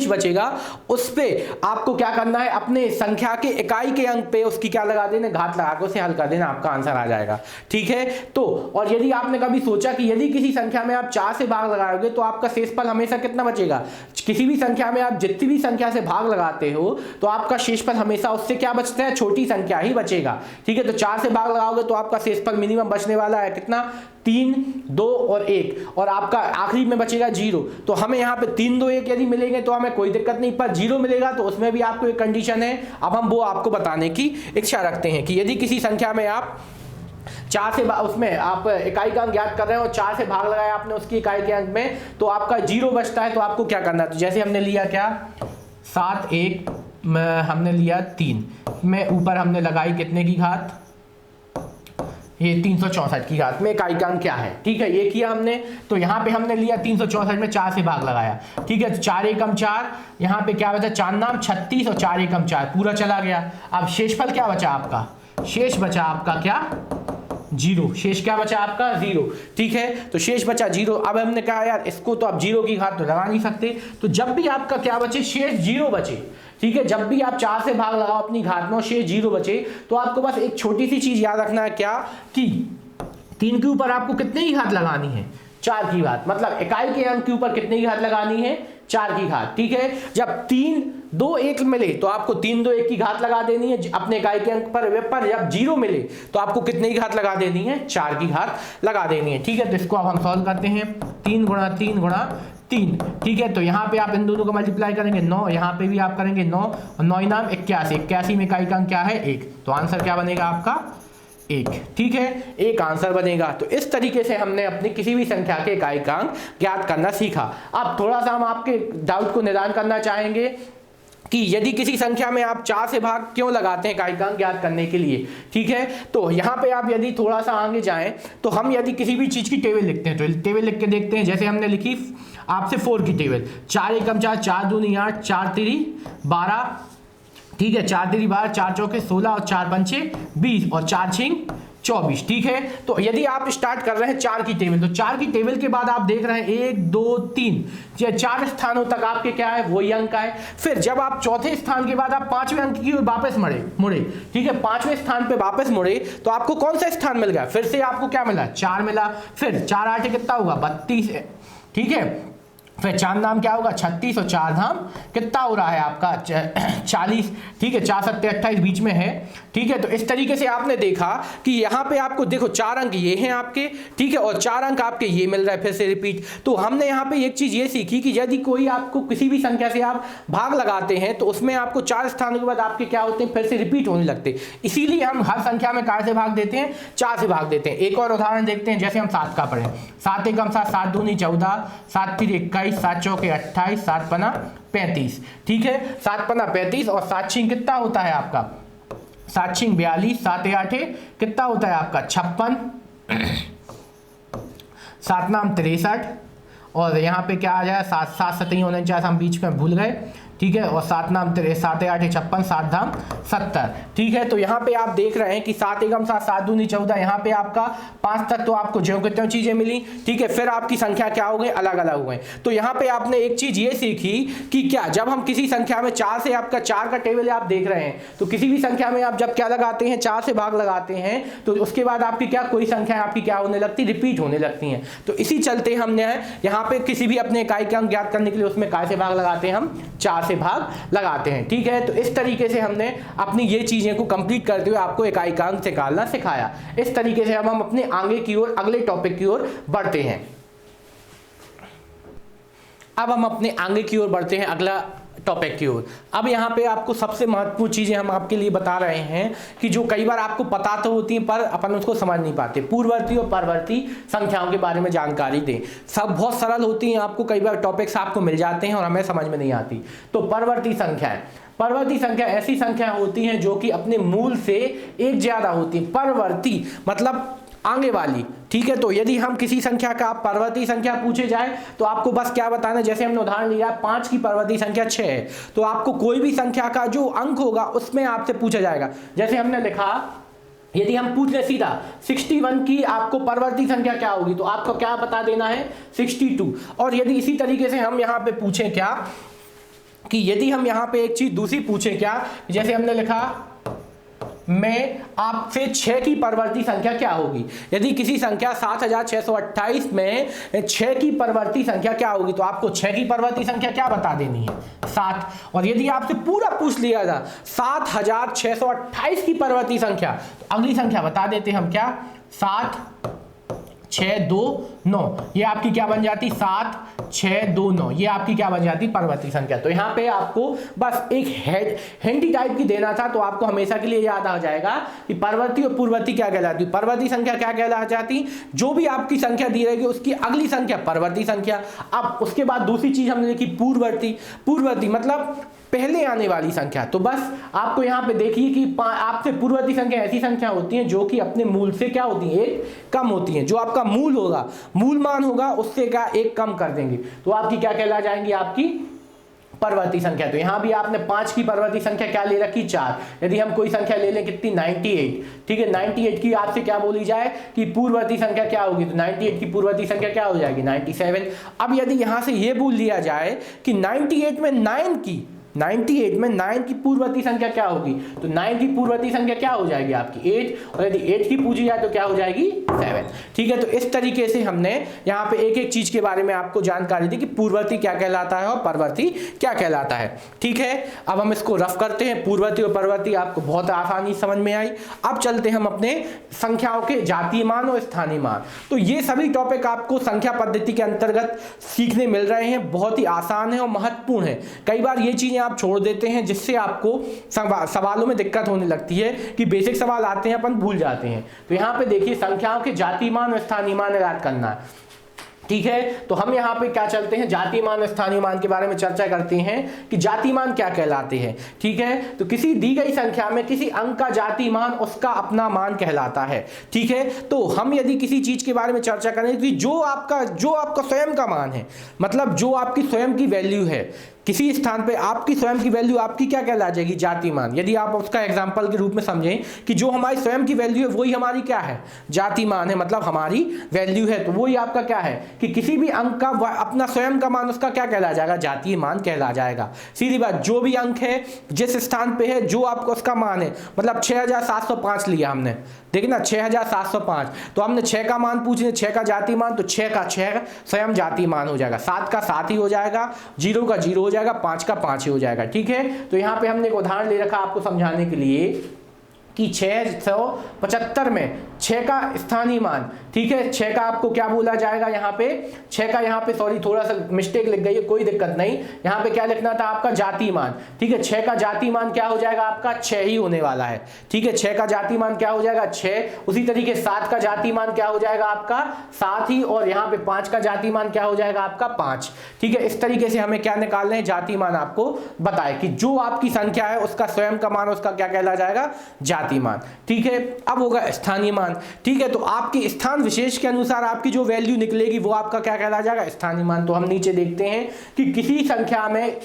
बचेगा, उस पे आपको क्या करना है, अपने संख्या के इकाई के अंक पे उसकी क्या लगा देना, घात लगा के उसे हल कर देना, आपका आंसर आ जाएगा। ठीक है, तो और यदि आपने कभी सोचा कि यदि किसी संख्या में आप 4 से भाग लगाओगे तो आपका शेषफल हमेशा कितना बचेगा, किसी भी संख्या में आप जितनी भी संख्या से भाग लगाते हो तो आपका शेषफल हमेशा उससे क्या बचता है, छोटी संख्या ही बचेगा। ठीक है, तो 4 से भाग लगाओगे तो आपका शेषफल मिनिमम बचने वाला है कितना, 3 2 और 1, और आपका आखिरी में बचेगा 0। तो हमें यहाँ पे 3 2 1 यदि मिलेंगे तो हमें कोई दिक्कत नहीं, पर 0 मिलेगा तो उसमें भी आपको एक कंडीशन है। अब हम वो आपको बताने की इच्छा रखते हैं कि यदि किसी संख्या में आप 4 से उसमें आप इकाई का अंक ज्ञात कर रहे हैं और 4 से भाग लगाया आपने उसकी इकाई के अंक में, तो आपका 0 बचता है। तो आपको क्या करना है, तो जैसे हमने लिया क्या 7 1 में हमने लिया 3 में, ऊपर हमने लगाई कितने की घात, ये 364 की घात में इकाई का अंक क्या है। ठीक है, ये किया हमने। तो यहाँ पे हमने लिया 364 में 4 से भाग लगाया। ठीक है, तो 4 एकम 4, यहाँ पे क्या बचा 4 नाम 36 और 4 एकम 4 पूरा चला गया। अब शेषफल क्या बचा आपका, शेष बचा आपका क्या 0, शेष क्या बचा आपका 0। ठीक है, तो शेष बचा 0। अब हमने कहा यार इसको तो आप 0 की घात तो लगा नहीं सकते, तो जब भी आपका क्या बचे शेष 0 बचे, ठीक है, जब भी आप 4 से भाग लगाओ अपनी घात में और शेष 0 बचे, तो आपको बस एक छोटी सी चीज याद रखना है क्या, कि 3 के ऊपर आपको कितने की घात लगानी है, 4 की घात। मतलब इकाई के अंक के ऊपर कितने की घात लगानी है, 4 की घात। ठीक है, जब 3 2 1 मिले तो आपको 3 2 1 की घात लगा देनी है अपने इकाई के अंक पर जब 0 मिले तो आपको कितने की घात लगा देनी है, 4 की घात लगा देनी है। ठीक है, तो इसको अब हम सॉल्व करते हैं, 3 गुणा 3 गुणा 3। ठीक है, तो यहाँ पे आप इन दोनों को मल्टीप्लाई करेंगे 9, यहाँ पे भी आप करेंगे 9 और 9 नाम 81, 81 में इकाई का अंक क्या है 1, तो आंसर क्या बनेगा आपका 1। ठीक है, एक आंसर बनेगा। तो इस तरीके से हमने अपनी किसी भी संख्या के इकाई का अंक ज्ञात करना सीखा। अब थोड़ा सा हम आपके डाउट को निदान करना चाहेंगे कि यदि किसी संख्या में आप 4 से भाग क्यों लगाते हैं इकाई का अंक ज्ञात करने के लिए। ठीक है, तो यहाँ पे आप यदि थोड़ा सा आगे जाएं तो हम यदि किसी भी चीज की टेबल लिखते हैं, तो टेबल लिख के देखते हैं। जैसे हमने लिखी आपसे 4 की टेबल, 4 एकम 4, 4 दूनी 8, 4 3 12, ठीक है, 4 3 12, 4 चौके 16 और 4 पंचे 20 और 4 6 24। ठीक है, तो यदि आप स्टार्ट कर रहे हैं 4 की टेबल, तो 4 की टेबल के बाद आप देख रहे हैं 1 2 3 4 स्थानों तक आपके क्या है, वही अंक है। फिर जब आप चौथे स्थान के बाद आप 5वें अंक की ओर वापस मुड़े, ठीक है, 5वें स्थान पे वापस मुड़े तो आपको कौन सा स्थान मिल गया, फिर से आपको क्या मिला 4 मिला। फिर 4 8 कितना होगा 32, ठीक है, फिर 4 नाम क्या होगा 36 और 4 धाम कितना हो रहा है आपका 40। ठीक है, 4 7 28 बीच में है। ठीक है, तो इस तरीके से आपने देखा कि यहाँ पे आपको देखो 4 अंक ये हैं आपके, ठीक है, और 4 अंक आपके ये मिल रहा है। फिर से रिपीट, तो हमने यहाँ पे एक चीज ये सीखी कि यदि कोई आपको किसी भी संख्या से आप भाग लगाते हैं तो उसमें आपको 4 स्थानों के बाद आपके क्या होते हैं, फिर से रिपीट होने लगते। इसीलिए हम हर संख्या में काय से भाग देते हैं, 4 से भाग देते हैं। एक और उदाहरण देखते हैं, जैसे हम 7 का पढ़े, 7 एकम 7, 7 दूनी 14, 7 3 21, 7 चौके 28, 7 पना 35। ठीक है, 7 पना 35 और 7 6 कितना होता है आपका 7 6 42, 7 8 कितना होता है आपका 56, 7 नाम 63 और यहाँ पे क्या आ जाए 7 7 7 49, हम बीच में भूल गए। ठीक है, और 7 नाम 7 8 56, 7 धाम 70। ठीक है, तो यहाँ पे आप देख रहे हैं कि 7 एकम 7, 7 दूनी 14, यहाँ पे आपका 5 तक तो आपको जो कितनी चीजें मिली। ठीक है, फिर आपकी संख्या क्या हो गई, अलग अलग हो गई। तो यहाँ पे आपने एक चीज ये सीखी कि क्या जब हम किसी संख्या में 4 से आपका 4 का टेबल आप देख रहे हैं, तो किसी भी संख्या में आप जब क्या लगाते हैं 4 से भाग लगाते हैं तो उसके बाद आपकी क्या कोई संख्या आपकी क्या होने लगती, रिपीट होने लगती हैं। तो इसी चलते हमने यहाँ पे किसी भी अपने इकाई का अंक ज्ञात करने के लिए उसमें काय से भाग लगाते हैं, हम 4 से भाग लगाते हैं। ठीक है, तो इस तरीके से हमने अपनी ये चीजें को कंप्लीट करते हुए आपको इकाई का अंक निकालना सिखाया। इस तरीके से अब हम अपने आगे की ओर अगले टॉपिक की ओर बढ़ते हैं। अब हम अपने आगे की ओर बढ़ते हैं अगला टॉपिक की ओर। अब यहाँ पे आपको सबसे महत्वपूर्ण चीजें हम आपके लिए बता रहे हैं कि जो कई बार आपको पता तो होती हैं पर अपन उसको समझ नहीं पाते। पूर्ववर्ती और परवर्ती संख्याओं के बारे में जानकारी दें। सब बहुत सरल होती हैं, आपको कई बार टॉपिक्स आपको मिल जाते हैं और हमें समझ में नहीं आती। तो परवर्ती संख्याएं, परवर्ती संख्या ऐसी संख्या होती हैं जो कि अपने मूल से एक ज्यादा होती है। परवर्ती मतलब आगे वाली। ठीक है, तो यदि हम किसी संख्या का परवर्ती संख्या पूछे जाए तो आपको बस क्या बताना, जैसे हमने उदाहरण लिया 5 की परवर्ती संख्या 6 है, तो आपको कोई भी संख्या का जो अंक होगा उसमें आपसे पूछा जाएगा। जैसे हमने लिखा, यदि हम पूछ ले सीधा 61 की आपको परवर्ती संख्या क्या होगी, तो आपको क्या बता देना है 62। और यदि इसी तरीके से हम यहाँ पे पूछें क्या कि यदि हम यहाँ पे एक चीज दूसरी पूछे क्या, जैसे हमने लिखा में आपसे 6 की परवर्ती संख्या क्या होगी। यदि किसी संख्या 7628 में 6 की परवर्ती संख्या क्या होगी, तो आपको 6 की परवर्ती संख्या क्या बता देनी है 7। और यदि आपसे पूरा पूछ लिया था 7628 की परवर्ती संख्या, तो अगली संख्या बता देते हम क्या 7 6 2 9, ये आपकी क्या बन जाती 7 6, 2, 9, ये आपकी क्या बन जाती परवर्ती संख्या। तो यहाँ पे आपको बस एक हिंट टाइप की देना था, तो आपको हमेशा के लिए याद आ जाएगा कि परवर्ती और पूर्ववर्ती क्या कहलाती। परवर्ती संख्या क्या कहला जाती, जो भी आपकी संख्या दी रहेगी उसकी अगली संख्या परवर्ती संख्या। अब उसके बाद दूसरी चीज हमने देखी पूर्ववर्ती। पूर्ववर्ती मतलब पहले आने वाली संख्या। तो बस आपको यहाँ पे देखिए कि आपसे पूर्ववर्ती संख्या ऐसी संख्या होती है जो कि अपने मूल से क्या होती है, एक कम होती है। जो आपका मूल होगा, मूल मान होगा, उससे क्या एक कम कर देंगे, तो आपकी क्या कहला जाएंगी, आपकी परवर्ती संख्या। तो यहां भी आपने 5 की परवर्ती संख्या क्या ले रखी, 4। यदि हम कोई संख्या ले लें कितनी, 98, ठीक है, 98 की आपसे क्या बोली जाए कि पूर्ववर्ती संख्या क्या होगी, तो 98 की पूर्ववर्ती संख्या क्या हो जाएगी, 97। अब यदि यहां से यह बोल दिया जाए कि 98 में 9 की पूर्ववर्ती संख्या क्या होगी, तो 9 की पूर्ववर्ती संख्या क्या हो जाएगी आपकी 8, और यदि 8 की पूछी जाए तो क्या हो जाएगी 7। ठीक है, तो इस तरीके से हमने यहाँ पे एक एक चीज के बारे में आपको जानकारी दी कि पूर्ववर्ती क्या कहलाता है और परवर्ती क्या कहलाता है। ठीक है, अब हम इसको रफ करते हैं। पूर्ववर्ती और परवर्ती आपको बहुत आसानी समझ में आई। अब चलते हम अपने संख्याओं के जातीय मान और स्थानीय मान। तो ये सभी टॉपिक आपको संख्या पद्धति के अंतर्गत सीखने मिल रहे हैं, बहुत ही आसान है और महत्वपूर्ण है। कई बार ये चीजें आप छोड़ देते हैं जिससे आपको सवालों में दिक्कत होने लगती है कि बेसिक सवाल आते हैं अपन भूल जाते हैं। तो यहां पे देखिए संख्याओं के जातीय मान और स्थानीय मान याद करना है। ठीक है, तो हम यहाँ पे क्या चलते हैं, जातीय मान और स्थानीय मान के बारे में चर्चा करते हैं कि जातीय मान क्या कहलाते हैं। ठीक है, तो किसी दी गई संख्या में किसी अंक का जातीय मान उसका अपना मान कहलाता है। ठीक है, तो हम यदि किसी चीज के बारे में चर्चा करें तो जो आपका स्वयं का मान है, मतलब जो आपकी स्वयं की वैल्यू है, किसी स्थान पे आपकी स्वयं की वैल्यू आपकी क्या कहला जाएगी, जातीय मान। यदि आप उसका एग्जांपल के रूप में समझें कि जो हमारी स्वयं की वैल्यू है वही हमारी क्या है, जातीय मान है, मतलब हमारी वैल्यू है, तो वही आपका क्या है कि किसी भी अंक का अपना स्वयं का मान उसका क्या कहला जाएगा, जातीय मान कहला जाएगा। सीधी बात, जो भी अंक है जिस स्थान पे है जो आपको उसका मान है, मतलब 6705 लिया हमने, देखिए ना 6705, तो हमने 6 का मान पूछे, 6 का जातीय मान, तो 6 का 6 स्वयं जातीय मान हो जाएगा, 7 का 7 ही हो जाएगा, 0 का 0 हो जाएगा, 5 का 5 ही हो जाएगा। ठीक है, तो यहाँ पे हमने एक उदाहरण ले रखा आपको समझाने के लिए कि 675 में 6 का स्थानीय मान। ठीक है, 6 का आपको क्या बोला जाएगा, यहाँ पे 6 का, यहाँ पे सॉरी थोड़ा सा मिस्टेक लिख गई है, कोई दिक्कत नहीं, यहाँ पे क्या लिखना था आपका जातीय मान। ठीक है, 6 का जातीय मान क्या हो जाएगा आपका 6 ही होने वाला है। ठीक है, 6 का जातीय मान क्या हो जाएगा 6। उसी तरीके 7 का जातीय मान क्या हो जाएगा आपका 7 ही, और यहाँ पे 5 का जातीय मान क्या हो जाएगा आपका 5। ठीक है, इस तरीके से हमें क्या निकालना है, जातीय मान आपको बताए कि जो आपकी संख्या है उसका स्वयं का मान उसका क्या कहला जाएगा, जातीय मान। ठीक है, अब होगा स्थानीय मान। ठीक है, तो आपकी स्थान विशेष के अनुसार आपकी जो वैल्यू निकलेगी वो आपका क्या कहला जाएगा, स्थानीय मान। तो हम नीचे देखते हैं कि किसी संख्या में,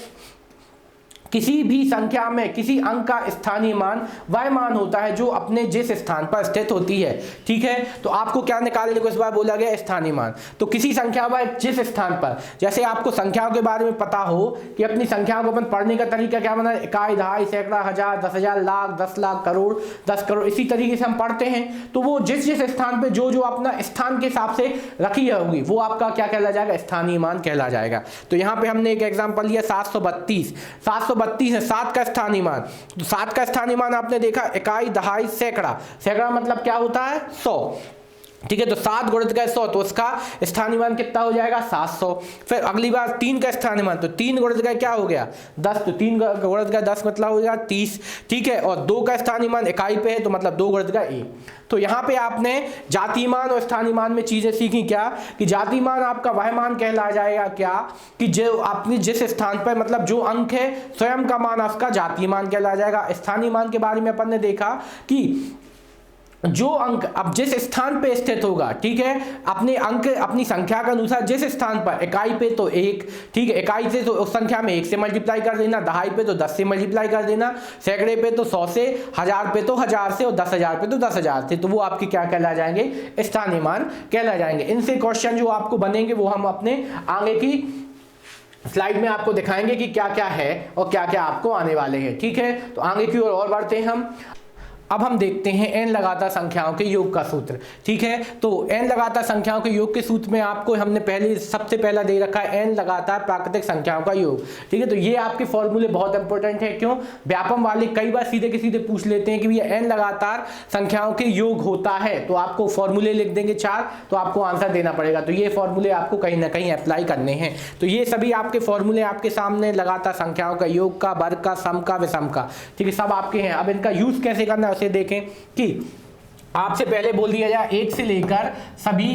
किसी भी संख्या में किसी अंक का स्थानीय मान वह मान होता है जो अपने जिस स्थान पर स्थित होती है। ठीक है, तो आपको क्या निकालने को इस बार बोला गया, स्थानीय मान। तो किसी संख्या वह जिस स्थान पर, जैसे आपको संख्याओं के बारे में पता हो कि अपनी संख्याओं को अपन पढ़ने का तरीका क्या बना, इकाई, दहाई, सैकड़ा, हजार, 10,000, लाख, 10 लाख, करोड़, 10 करोड़, इसी तरीके से हम पढ़ते हैं। तो वो जिस जिस स्थान पर जो जो अपना स्थान के हिसाब से रखी होगी वो आपका क्या कहला जाएगा, स्थानीय मान कहला जाएगा। तो यहाँ पे हमने एक एग्जाम्पल लिया 732 है 7 का स्थानीय मान। तो 7 का स्थानीय मान आपने देखा, इकाई, दहाई, सैकड़ा। सैकड़ा मतलब क्या होता है, 100। ठीक है, तो 7 गुणित का 100, तो उसका स्थानीय मान कितना हो जाएगा, 700। फिर अगली बार 3 का स्थानीय मान, तो 3 गुणित का क्या हो गया 10, तो 3 गुणित का 10 मतलब हो गया 30। ठीक है, और 2 का स्थानीय मान इकाई पे है, तो मतलब 2 गुणित का 1। तो यहाँ पे आपने जातीय मान और स्थानीय मान में चीजें सीखी क्या, कि जातीय मान आपका वह मान कहला जाएगा क्या कि जो आपने जिस स्थान पर, मतलब जो अंक है स्वयं का मान उसका जातीय मान कहला जाएगा। स्थानीय मान के बारे में अपन ने देखा कि जो अंक अब जिस स्थान पे स्थित होगा, ठीक है, अपने अंक अपनी संख्या के अनुसार जिस स्थान पर, इकाई पे तो 1, ठीक है, इकाई से तो उस संख्या में 1 से मल्टीप्लाई कर देना, दहाई पे तो 10 से मल्टीप्लाई कर देना, सैकड़े पे तो 100 से, हजार पे तो 1000 से, और 10,000 पे तो 10,000 से, तो वो आपके क्या कहला जाएंगे, स्थानीय मान कहला जाएंगे। इनसे क्वेश्चन जो आपको बनेंगे वो हम अपने आगे की स्लाइड में आपको दिखाएंगे कि क्या क्या है और क्या क्या आपको आने वाले हैं। ठीक है, तो आगे की ओर और बढ़ते हैं हम। अब हम देखते हैं n लगातार संख्याओं के योग का सूत्र। ठीक है, तो n लगातार संख्याओं के योग के सूत्र में आपको हमने सबसे पहला दे रखा है n लगातार प्राकृतिक संख्याओं का योग। ठीक है, तो ये आपके फॉर्मूले बहुत इंपॉर्टेंट है। क्यों? व्यापम वाले कई बार सीधे के सीधे पूछ लेते हैं कि भैया n लगातार संख्याओं के योग होता है, तो आपको फॉर्मूले लिख देंगे 4, तो आपको आंसर देना पड़ेगा। तो ये फॉर्मूले आपको कहीं ना कहीं अप्लाई करने हैं। तो ये सभी आपके फॉर्मूले आपके सामने, लगातार संख्याओं का योग का, वर्ग का, सम का, विषम का, ठीक है, सब आपके हैं। अब इनका यूज कैसे करना है उसे देखें कि आपसे पहले बोल दिया जाए 1 से लेकर सभी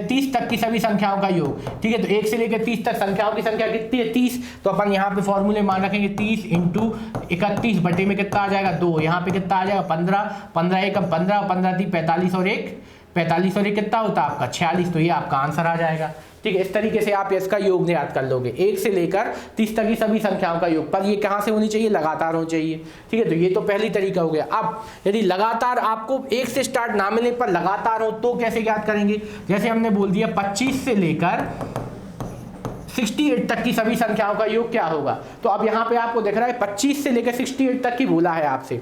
30 तक की सभी संख्याओं का योग। ठीक है, तो 1 से लेकर 30 तक संख्याओं की संख्या कितनी है? 30। तो अपन यहाँ पे फॉर्मूले मान रखेंगे 30 इंटू 31 बटे में कितना आ जाएगा? 2। यहाँ पे कितना आ जाएगा? 15। 15 एक 15, 15 थी 45 और 1 कितना होता है आपका? 46। तो ये आपका आंसर आ जाएगा। ठीक है, इस तरीके से आप इसका योग याद कर लोगे। 1 से लेकर 30 तक की सभी संख्याओं का योग, पर ये कहाँ से होनी चाहिए? लगातार होनी चाहिए। ठीक है, तो ये तो पहली तरीका हो गया। अब यदि लगातार आपको 1 से स्टार्ट ना मिले पर लगातार हो तो कैसे याद करेंगे? जैसे हमने बोल दिया 25 से लेकर 68 तक की सभी संख्याओं का योग क्या होगा? तो अब यहाँ पे आपको दिख रहा है 25 से लेकर 68 तक की बोला है आपसे।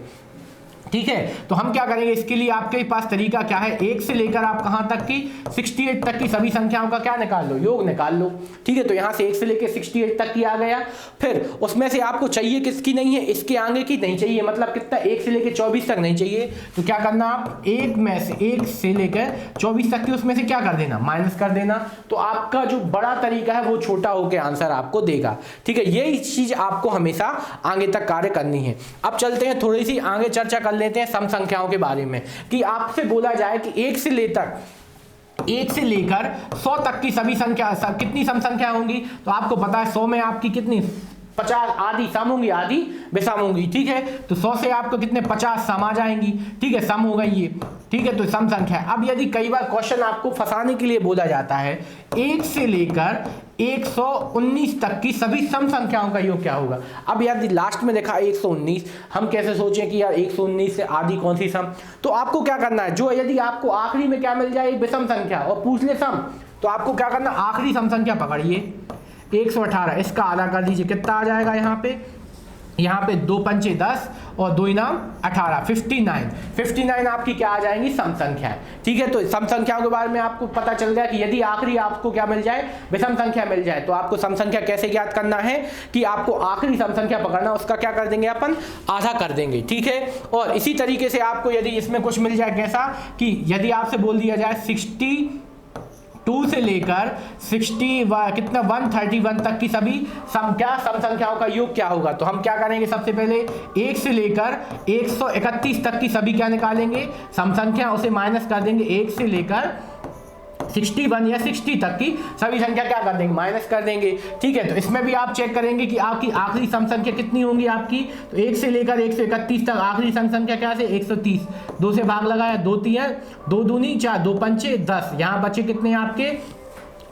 ठीक है, तो हम क्या करेंगे इसके लिए? आपके पास तरीका क्या है? 1 से लेकर आप कहां तक की? 68 तक की सभी संख्याओं का क्या निकाल लो? योग निकाल लो। ठीक है, तो यहां से 1 से लेकर 68 तक की आ गया। फिर उसमें से आपको चाहिए किसकी नहीं है? इसके आगे की नहीं चाहिए, मतलब कितना? 1 से लेकर 24 तक नहीं चाहिए। तो क्या करना? आप 1 से लेकर 24 तक की उसमें से क्या कर देना? माइनस कर देना। तो आपका जो बड़ा तरीका है वो छोटा होकर आंसर आपको देगा। ठीक है, यही चीज आपको हमेशा आगे तक कार्य करनी है। अब चलते हैं थोड़ी सी आगे चर्चा कर लेते हैं सम संख्याओं के बारे में, कि आपसे बोला जाए कि 1 से लेकर 100 तक की सभी संख्या कितनी सम संख्या होंगी? तो आपको पता है 100 में आपकी कितनी? 50 आधी सम होंगी, आधी विषम होंगी। ठीक है, तो 100 से आपको कितने? 50 सम आ जाएंगी। ठीक है, सम हो गई ये। ठीक है, तो सम संख्या है। अब यदि कई बार क्वेश्चन आपको फंसाने के लिए बोला जाता है 1 से लेकर 119 तक की सभी सम संख्याओं का योग क्या होगा? अब यदि लास्ट में देखा 119, हम कैसे सोचें कि यार 119 से आधी कौन सी सम? तो आपको क्या करना है? जो यदि आपको आखिरी में क्या मिल जाए? एक विषम संख्या और पूछ ले सम, तो आपको क्या करना? आखिरी सम संख्या पकड़िए 118, इसका आधा कर दीजिए, कितना आ जाएगा? यहाँ पे 2 पंचे 10 और 2 इनाम 18, 59 आपकी क्या आ जाएंगी? सम संख्या है। ठीक है, तो सम संख्याओं के बारे में आपको पता चल गया कि यदि आखिरी आपको क्या मिल जाए? विषम संख्या मिल जाए, तो आपको सम संख्या कैसे ज्ञात करना है? कि आपको आखिरी सम संख्या पकड़ना, उसका क्या कर देंगे अपन? आधा कर देंगे। ठीक है, और इसी तरीके से आपको यदि इसमें कुछ मिल जाए, कैसा कि यदि आपसे बोल दिया जाए 62 से लेकर 131 तक की सभी सम संख्याओं का योग क्या होगा? तो हम क्या करेंगे? सबसे पहले 1 से लेकर 131 तक की सभी क्या निकालेंगे? सम संख्या, उसे माइनस कर देंगे। 1 से लेकर 61 या 60 तक की सभी संख्या क्या कर देंगे? माइनस कर देंगे। ठीक है, तो इसमें भी आप चेक करेंगे कि आपकी आखिरी सम संख्या कितनी होंगी आपकी। तो 1 से लेकर 131 तक आखिरी सम संख्या क्या से? 130। 2 से भाग लगाया, 2 3 2 दूनी 4, 2 पंचे 10। यहाँ बचे कितने आपके?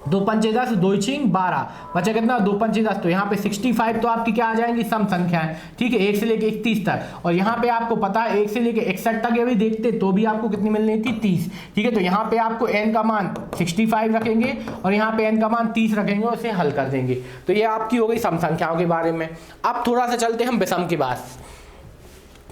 2 पंचे 10, 2 6 12, बचा कितना? 2 पंचे 10। तो यहाँ पे 65 तो आपकी क्या आ जाएंगी? सम संख्या है। ठीक है, 1 से लेके 31 तक। और यहाँ पे आपको पता है 1 से लेके 61 तक यदि देखते तो भी आपको कितनी मिलनी थी? 30। ठीक है, तो यहाँ पे आपको n का मान 65 रखेंगे और यहाँ पे n का मान 30 रखेंगे और उसे हल कर देंगे। तो ये आपकी हो गई सम संख्याओं के बारे में। अब थोड़ा सा चलते हैं हम विषम के पास।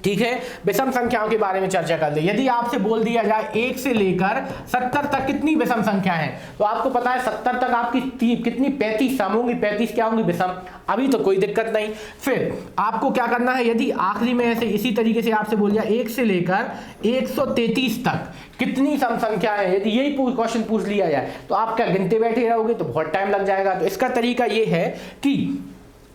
ठीक है, विषम संख्याओं के बारे में चर्चा कर ले। यदि आपसे बोल दिया जाए 1 से लेकर 70 तक कितनी विषम संख्या है? तो आपको पता है 70 तक आपकी कितनी? 35 सम होंगी, 35 क्या होंगी? विषम। अभी तो कोई दिक्कत नहीं। फिर आपको क्या करना है? यदि आखिरी में ऐसे इसी तरीके से आपसे बोल दिया 1 से लेकर 133 तक कितनी सम संख्या है, यदि यही क्वेश्चन पूछ लिया जाए तो आप क्या गिनते बैठे रहोगे? तो बहुत टाइम लग जाएगा। तो इसका तरीका ये है कि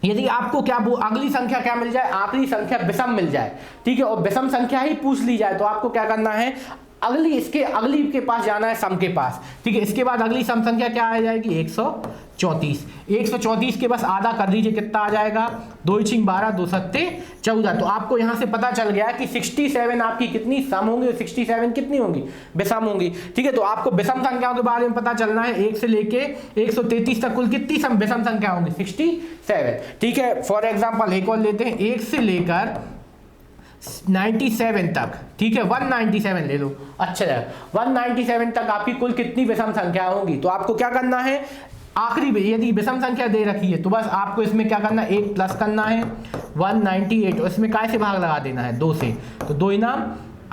यदि आपको क्या अगली संख्या क्या मिल जाए? आखिरी संख्या विषम मिल जाए। ठीक है, और विषम संख्या ही पूछ ली जाए तो आपको क्या करना है? अगली के पास जाना है, सम के पास। ठीक है, इसके बाद अगली सम संख्या क्या आ जाएगी? 134। 134 के बस आधा कर दीजिए, कितना आ जाएगा? 2 6 12, 2 7 14। तो आपको यहां से पता चल गया कि 67 आपकी कितनी सम होंगी और 67 कितनी होंगी? विषम होंगी। ठीक है, तो आपको विषम संख्याओं के बारे में पता चलना है। 1 से लेके 133 तक कुल कितनी विषम संख्या होंगी? 67। ठीक है, फॉर एग्जाम्पल एक और लेते हैं, 1 से लेकर 97 तक। ठीक है, 197 ले लो। अच्छा, 197 तक आपकी कुल कितनी विषम संख्या होंगी? तो आपको क्या करना है? आखिरी यदि विषम संख्या दे रखी है तो बस आपको इसमें क्या करना है? 1 प्लस करना है 198 और इसमें काय से भाग लगा देना है? 2 से। तो 2 इनाम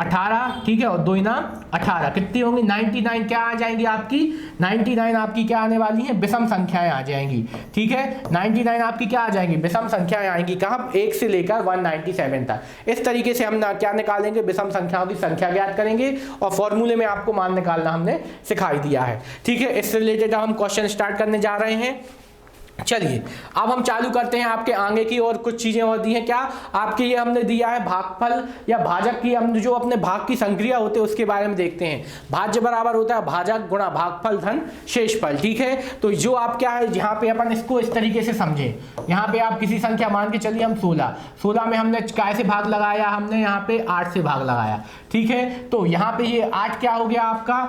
18, ठीक है, और 2 × 18 कितनी होंगी 99। क्या आ जाएंगी आपकी 99 आपकी क्या आने वाली है, विषम संख्याएं आ जाएंगी, ठीक है। 99 आपकी क्या आ जाएंगी, विषम संख्याएं आएंगी, कहाँ 1 से लेकर 197 तक। इस तरीके से हम क्या निकालेंगे, विषम संख्याओं की संख्या ज्ञात करेंगे और फॉर्मूले में आपको मान निकालना हमने सिखाई दिया है, ठीक है। इससे रिलेटेड हम क्वेश्चन स्टार्ट करने जा रहे हैं। चलिए अब हम चालू करते हैं आपके आगे की और कुछ चीजें और दी हैं। क्या आपके ये हमने दिया है भागफल या भाजक की, हम जो अपने भाग की संक्रिया होते हैं उसके बारे में देखते हैं। भाज्य बराबर होता है भाजक गुणा भागफल धन शेषफल, ठीक है। तो जो आप क्या है, यहाँ पे अपन इसको इस तरीके से समझे, यहाँ पे आप किसी संख्या मान के चलिए, हम 16 में हमने काय से भाग लगाया, हमने यहाँ पे 8 से भाग लगाया, ठीक है। तो यहाँ पे ये 8 क्या हो गया आपका,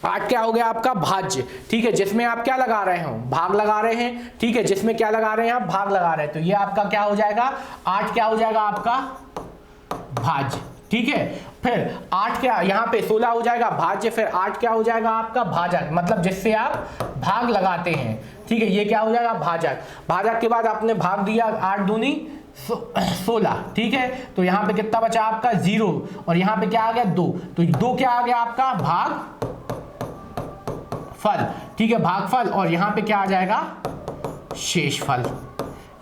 8 क्या हो गया आपका भाज्य, ठीक है, जिसमें आप क्या लगा रहे हो, भाग लगा रहे हैं, ठीक है, जिसमें क्या लगा रहे हैं आप, भाग लगा रहे हैं। तो ये आपका क्या हो जाएगा, 8 क्या हो जाएगा आपका भाज्य, ठीक है। फिर 8 क्या, यहाँ पे 16 हो जाएगा भाज्य, फिर 8 क्या हो जाएगा आपका भाजक, मतलब जिससे आप भाग लगाते हैं, ठीक है, ये क्या हो जाएगा भाजक। भाजक के बाद आपने भाग दिया, 8 दूनी 16, ठीक है। तो यहाँ पे कितना बचा आपका 0 और यहाँ पे क्या आ गया 2, तो 2 क्या आ गया आपका भाग फल, ठीक है, भागफल, और यहां पे क्या आ जाएगा शेषफल।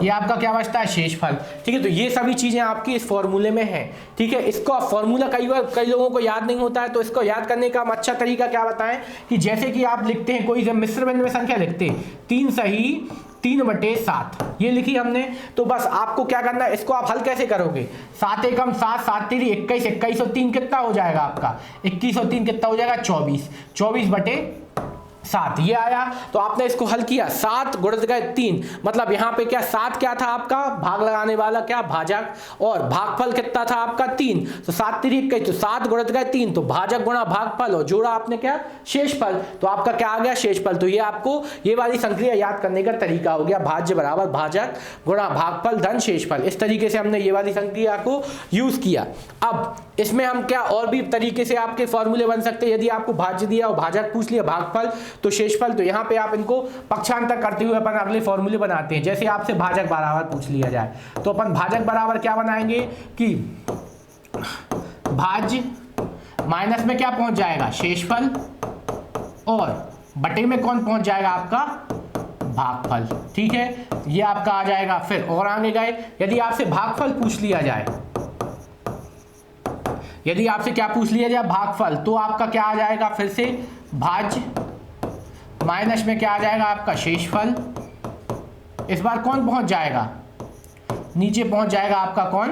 ये आपका क्या बचता है शेषफल, ठीक है। तो ये सभी चीजें आपकी इस फॉर्मूले में है, ठीक है। इसको फॉर्मूला कई लोगों को याद नहीं होता है, तो इसको याद करने का हम अच्छा तरीका क्या बताएं कि जैसे कि आप लिखते हैं, कोई जब मिश्र व्यंजन में संख्या लिखते हैं 3 सही 3/7 ये लिखी हमने, तो बस आपको क्या करना है, इसको आप हल कैसे करोगे, 7 एकम 7, 7 तिरी 21, 21 और 3 कितना हो जाएगा आपका 21 और 3 कितना हो जाएगा 24, 24/7 ये आया। तो आपने इसको हल किया, 7 गुणित गए 3, मतलब यहाँ पे क्या 7 क्या था आपका भाग लगाने वाला क्या भाजक, और भागफल कितना था आपका 3, तो 7 तिरी 21, तो 7 गुणित गए 3, तो भाजक गुणा भागफल, और जोड़ा आपने क्या शेषफल, तो आपका क्या आ गया शेषफल। तो ये आपको ये वाली संक्रिया याद करने का तरीका हो गया, भाज्य बराबर भाजक गुणा भागफल धन शेषफल। इस तरीके से हमने ये वाली संक्रिया को यूज किया। अब इसमें हम क्या और भी तरीके से आपके फॉर्मूले बन सकते हैं, यदि आपको भाज्य दिया और भाजक पूछ लिया, भागफल तो शेषफल, तो यहाँ पे आप इनको पक्षांतर करते हुए अपन अगले फॉर्मूले बनाते हैं। जैसे आपसे भाजक बराबर पूछ लिया जाए, तो अपन भाजक बराबर क्या बनाएंगे कि भाज्य माइनस में क्या पहुंच जाएगा शेषफल, और बटे में कौन पहुंच जाएगा आपका भागफल, ठीक है, ये आपका आ जाएगा। फिर और आगे गए, यदि आपसे भागफल पूछ लिया जाए, यदि आपसे क्या पूछ लिया जाए भागफल, तो आपका क्या आ जाएगा फिर से भाज्य माइनस में क्या आ जाएगा आपका शेषफल। इस बार कौन पहुंच जाएगा, नीचे पहुंच जाएगा आपका कौन,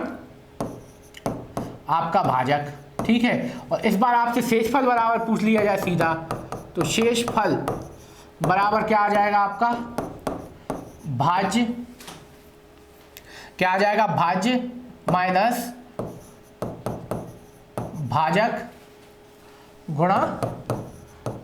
आपका भाजक, ठीक है। और इस बार आपसे शेषफल बराबर पूछ लिया जाए सीधा, तो शेषफल बराबर क्या आ जाएगा आपका भाज्य, क्या आ जाएगा भाज्य माइनस भाजक गुणा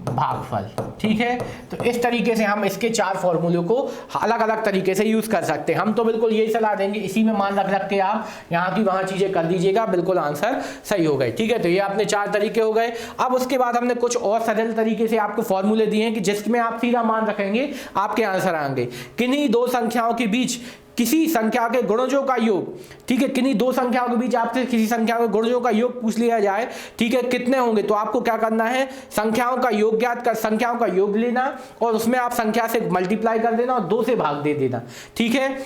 भागफल, ठीक है। तो इस तरीके से हम इसके 4 फॉर्मूलों को अलग अलग तरीके से यूज कर सकते हैं। हम तो बिल्कुल यही सलाह देंगे, इसी में मान रख के आप यहाँ की वहाँ चीजें कर दीजिएगा, बिल्कुल आंसर सही हो गए, ठीक है। तो ये अपने 4 तरीके हो गए। अब उसके बाद हमने कुछ और सरल तरीके से आपको फॉर्मूले दिए हैं कि जिसमें आप सीधा मान रखेंगे आपके आंसर आएंगे। किन्हीं 2 संख्याओं के बीच किसी संख्या के गुणजों का योग, ठीक है, किन्हीं 2 संख्याओं के बीच आपसे किसी संख्या के गुणजों का योग पूछ लिया जाए, ठीक है, कितने होंगे, तो आपको क्या करना है, संख्याओं का योग ज्ञात कर, संख्याओं का योग लेना और उसमें आप संख्या से मल्टीप्लाई कर देना और 2 से भाग दे देना, ठीक है।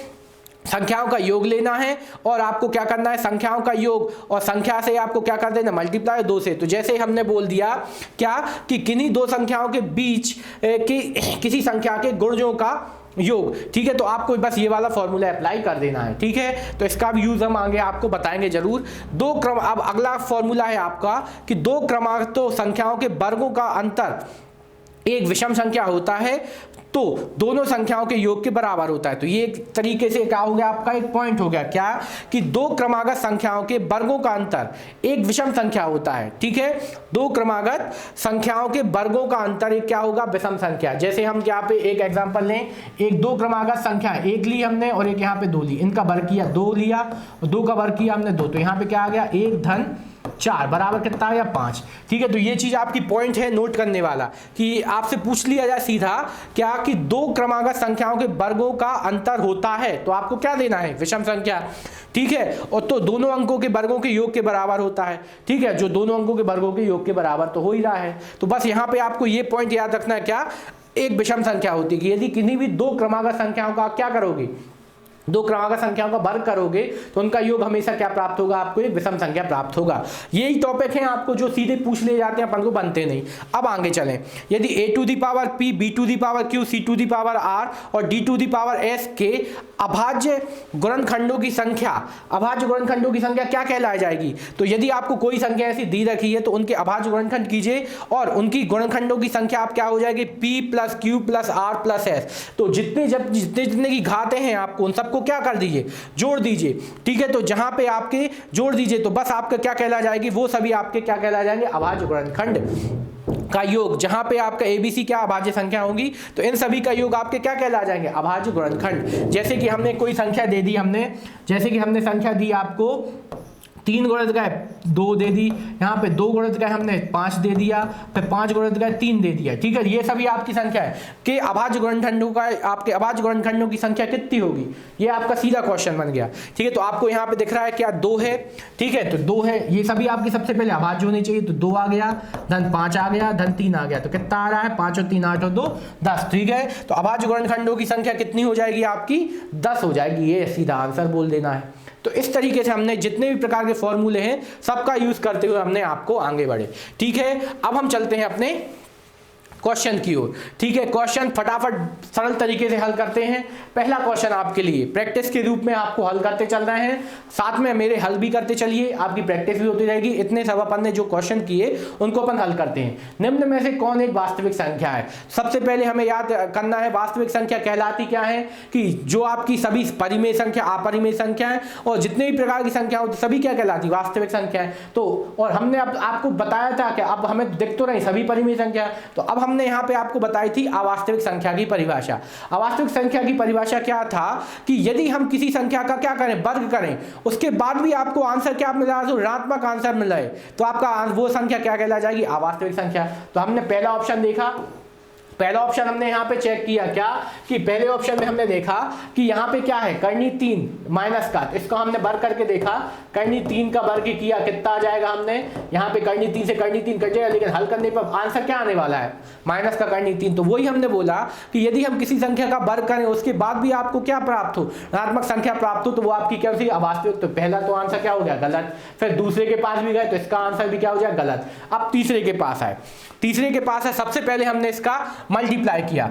संख्याओं का योग लेना है और आपको क्या करना है, संख्याओं का योग और संख्या से आपको क्या कर देना मल्टीप्लाई 2 से। तो जैसे हमने बोल दिया क्या कि किन्हीं 2 संख्याओं के बीच किसी संख्या के गुणजों का योग, ठीक है। तो आपको बस ये वाला फॉर्मूला अप्लाई कर देना है, ठीक है। तो इसका भी यूज हम आगे आपको बताएंगे जरूर। 2 क्रम, अब अगला फॉर्मूला है आपका कि 2 क्रमांक संख्याओं के वर्गों का अंतर एक विषम संख्या होता है तो दोनों संख्याओं के योग के बराबर होता है। तो ये एक तरीके से क्या हो गया आपका एक पॉइंट हो गया, क्या कि 2 क्रमागत संख्याओं के वर्गों का अंतर एक विषम संख्या होता है, ठीक है। 2 क्रमागत संख्याओं के वर्गों का अंतर एक क्या होगा विषम संख्या। जैसे हम यहाँ पे एक एग्जांपल लें, एक 2 क्रमागत संख्या एक ली हमने और एक यहाँ पे 2 ली, इनका वर्ग किया 2 लिया और 2 का वर्ग किया हमने 2, तो यहाँ पे क्या आ गया 1 धन 4 बराबर कितना आ गया 5। ठीक है, तो ये चीज आपकी पॉइंट है नोट करने वाला कि आपसे पूछ लिया जाए सीधा क्या कि दो क्रमागत संख्याओं के वर्गों का अंतर होता है, तो आपको क्या देना है, विषम संख्या। ठीक है, और तो दोनों अंकों के वर्गों के योग के बराबर होता है। ठीक है, जो दोनों अंकों के वर्गों के योग के बराबर तो हो ही रहा है। तो बस यहाँ पे आपको ये पॉइंट याद रखना है, क्या एक विषम संख्या होती है कि यदि किन्हीं भी दो क्रमागत संख्याओं का क्या करोगे, दो क्रमागत संख्याओं का वर्ग करोगे तो उनका योग हमेशा क्या प्राप्त होगा, आपको एक विषम संख्या प्राप्त होगा। यही टॉपिक है आपको जो सीधे पूछ ले जाते हैं, अपन को बनते नहीं। अब आगे चलें, यदि a to the power p, b to the power q, c to the power r और d to the power s के अभाज्य गुणनखंडों की संख्या, अभाज्य गुणनखंडों की संख्या क्या कहलाई जाएगी। तो यदि आपको कोई संख्या ऐसी दी रखी है तो उनके अभाज्य गुणनखंड कीजिए और उनकी गुणनखंडों की संख्या आप क्या हो जाएगी, p plus q plus r plus s। तो जितने की घातें हैं आपको उन सबको क्या कर दीजिए, जोड़ दीजिए। ठीक है, तो जहां पे आपके जोड़ दीजिए तो बस आपका क्या कहला जाएगी, वो सभी आपके क्या कहला जाएंगे, अभाज्य गुणनखंड का योग। जहां पे आपका ABC क्या अभाज्य संख्या होगी तो इन सभी का योग आपके क्या कहला जाएंगे, अभाज्य गुणनखंड। जैसे कि हमने कोई संख्या दे दी, जैसे कि हमने संख्या दी आपको 3 गुणित का 2 दे दी, यहाँ पे 2 गुणित का हमने 5 दे दिया, फिर 5 गुणित का 3 दे दिया। ठीक है, ये सभी आपकी संख्या है कि अभाज्य गुणनखंडों का, आपके अभाज्य गुणनखंडों की संख्या कितनी होगी, ये आपका सीधा क्वेश्चन बन गया। ठीक है, तो आपको यहाँ पे दिख रहा है क्या, 2 है। ठीक है, तो 2 है, ये सभी आपकी सबसे पहले अभाज्य होनी चाहिए, तो 2 आ गया, धन 5 आ गया, धन 3 आ गया, तो कितना आ रहा है, 5 और 3 8 और 2 10। ठीक है, तो अभाज्य गुणनखंडों की संख्या कितनी हो जाएगी, आपकी 10 हो जाएगी। ये सीधा आंसर बोल देना है। तो इस तरीके से हमने जितने भी प्रकार के फॉर्मूले हैं सबका यूज करते हुए हमने आपको आगे बढ़े। ठीक है, अब हम चलते हैं अपने क्वेश्चन की ओर। ठीक है, क्वेश्चन फटाफट सरल तरीके से हल करते हैं। पहला क्वेश्चन आपके लिए प्रैक्टिस के रूप में आपको हल करते चल रहे हैं, साथ में मेरे हल भी करते चलिए, आपकी प्रैक्टिस भी होती रहेगी। इतने सब अपन ने जो क्वेश्चन किए उनको अपन हल करते हैं। निम्न में से कौन एक वास्तविक संख्या है। सबसे पहले हमें याद करना है वास्तविक संख्या कहलाती क्या है, कि जो आपकी सभी परिमेय संख्या, अपरिमेय संख्या है और जितने भी प्रकार की संख्या होती सभी क्या कहलाती, वास्तविक संख्या है। तो और हमने अब आपको बताया था कि अब हमें दिख तो रही सभी परिमेय संख्या, तो अब हमने यहाँ पे आपको बताई थी अवास्तविक संख्या की परिभाषा। अवास्तविक संख्या की परिभाषा क्या था कि यदि हम किसी संख्या का क्या करें, वर्ग करें, उसके बाद भी आपको आंसर क्या मिल रहा है, ऋणात्मक आंसर मिल रहा है, तो आपका वो संख्या क्या कहला जाएगी, अवास्तविक संख्या। तो हमने पहला ऑप्शन देखा, पहला ऑप्शन हमने यहाँ पे चेक किया क्या कि पहले ऑप्शन में हमने देखा कि यहाँ पे क्या है, कर्णी 3 माइनस का, इसको हमने वर्ग करके देखा, कर्णी 3 का वर्ग किया, कितना आ जाएगा, हमने यहाँ पे कर्णी 3 से कर्णी 3 कट जाएगा, लेकिन हल करने पर आंसर क्या आने वाला है, माइनस का कर्णी 3। तो वही हमने बोला कि यदि हम किसी संख्या का वर्ग करें उसके बाद भी आपको क्या प्राप्त हो, ऋणात्मक संख्या प्राप्त हो, तो वो आपकी क्या सी अवास्तविक। तो पहला तो आंसर क्या हो गया, गलत। फिर दूसरे के पास भी गए तो इसका आंसर भी क्या हो जाए, गलत। अब तीसरे के पास है, तीसरे के पास है, सबसे पहले हमने इसका मल्टीप्लाई किया।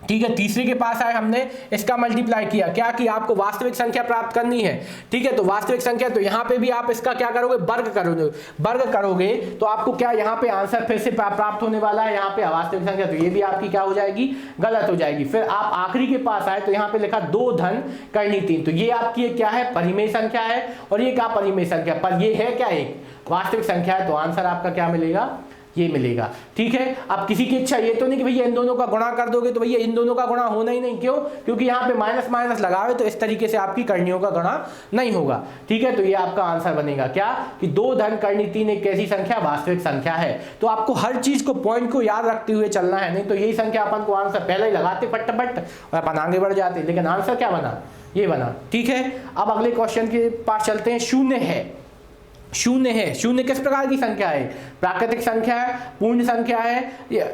ठीक है, तीसरे के पास आए, हमने इसका मल्टीप्लाई किया क्या कि आपको वास्तविक संख्या प्राप्त करनी है। ठीक है, तो वास्तविक संख्या, तो यहाँ पे भी आप इसका क्या करोगे, वर्ग करोगे, वर्ग करोगे तो आपको क्या यहाँ पे आंसर फिर से प्राप्त होने वाला है, यहाँ पे अवास्तविक संख्या, तो ये भी आपकी क्या हो जाएगी, गलत हो जाएगी। फिर आप आखिरी के पास आए तो यहाँ पे लिखा 2 धन कर्णी 3, तो ये आपकी क्या है, परिमेय संख्या है, और ये क्या परिमेय संख्या, पर ये है क्या, एक वास्तविक संख्या है, तो आंसर आपका क्या मिलेगा, ये मिलेगा। ठीक है, अब किसी की इच्छा ये तो नहीं कि भैया इन दोनों का गुणा कर दोगे, तो भैया इन दोनों का गुणा होना ही नहीं, क्यों, क्योंकि यहाँ पे माइनस माइनस लगावे तो इस तरीके से आपकी करणियों का गुणा नहीं होगा। ठीक है, तो ये आपका आंसर बनेगा क्या कि 2 धन कर्णी 3 एक कैसी संख्या, वास्तविक संख्या है। तो आपको हर चीज को पॉइंट को याद रखते हुए चलना है, नहीं तो यही संख्या अपन को आंसर पहले ही लगाते फटाफट और अपन आगे बढ़ जाते, लेकिन आंसर क्या बना, ये बना। ठीक है, अब अगले क्वेश्चन के पास चलते हैं। शून्य है, शून्य है, शून्य किस प्रकार की संख्या है, प्राकृतिक संख्या है, पूर्ण संख्या है,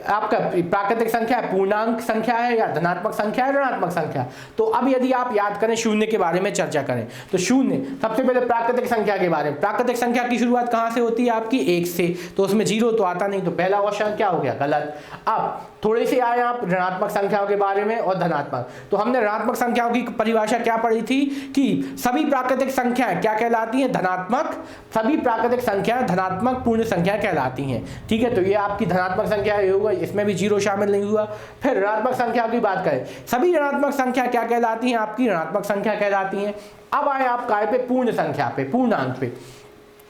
आपका प्राकृतिक संख्या है, पूर्णांक संख्या है, या धनात्मक संख्या है, ऋणात्मक संख्या। तो अब यदि आप याद करें शून्य के बारे में चर्चा करें तो शून्य, सबसे पहले प्राकृतिक संख्या के बारे में, प्राकृतिक संख्या की शुरुआत कहां से होती है, आपकी 1 से, तो उसमें 0 तो आता नहीं, तो पहला क्वेश्चन क्या हो गया, गलत। अब थोड़े से आए आप ऋणात्मक संख्याओं के बारे में और धनात्मक, तो हमने ऋणात्मक संख्याओं की परिभाषा क्या पढ़ी थी कि सभी प्राकृतिक संख्याएं क्या कहलाती हैं, धनात्मक, सभी प्राकृतिक संख्याएं धनात्मक पूर्ण संख्या कहलाती हैं। ठीक है, तो ये आपकी धनात्मक संख्या होगा, इसमें भी 0 शामिल नहीं हुआ। फिर ऋणात्मक संख्या की बात करें, सभी ऋणात्मक संख्या क्या कहलाती हैं, आपकी ऋणात्मक संख्या कहलाती हैं। अब आए आप काय पे, पूर्ण संख्या पे, पूर्णांक पे।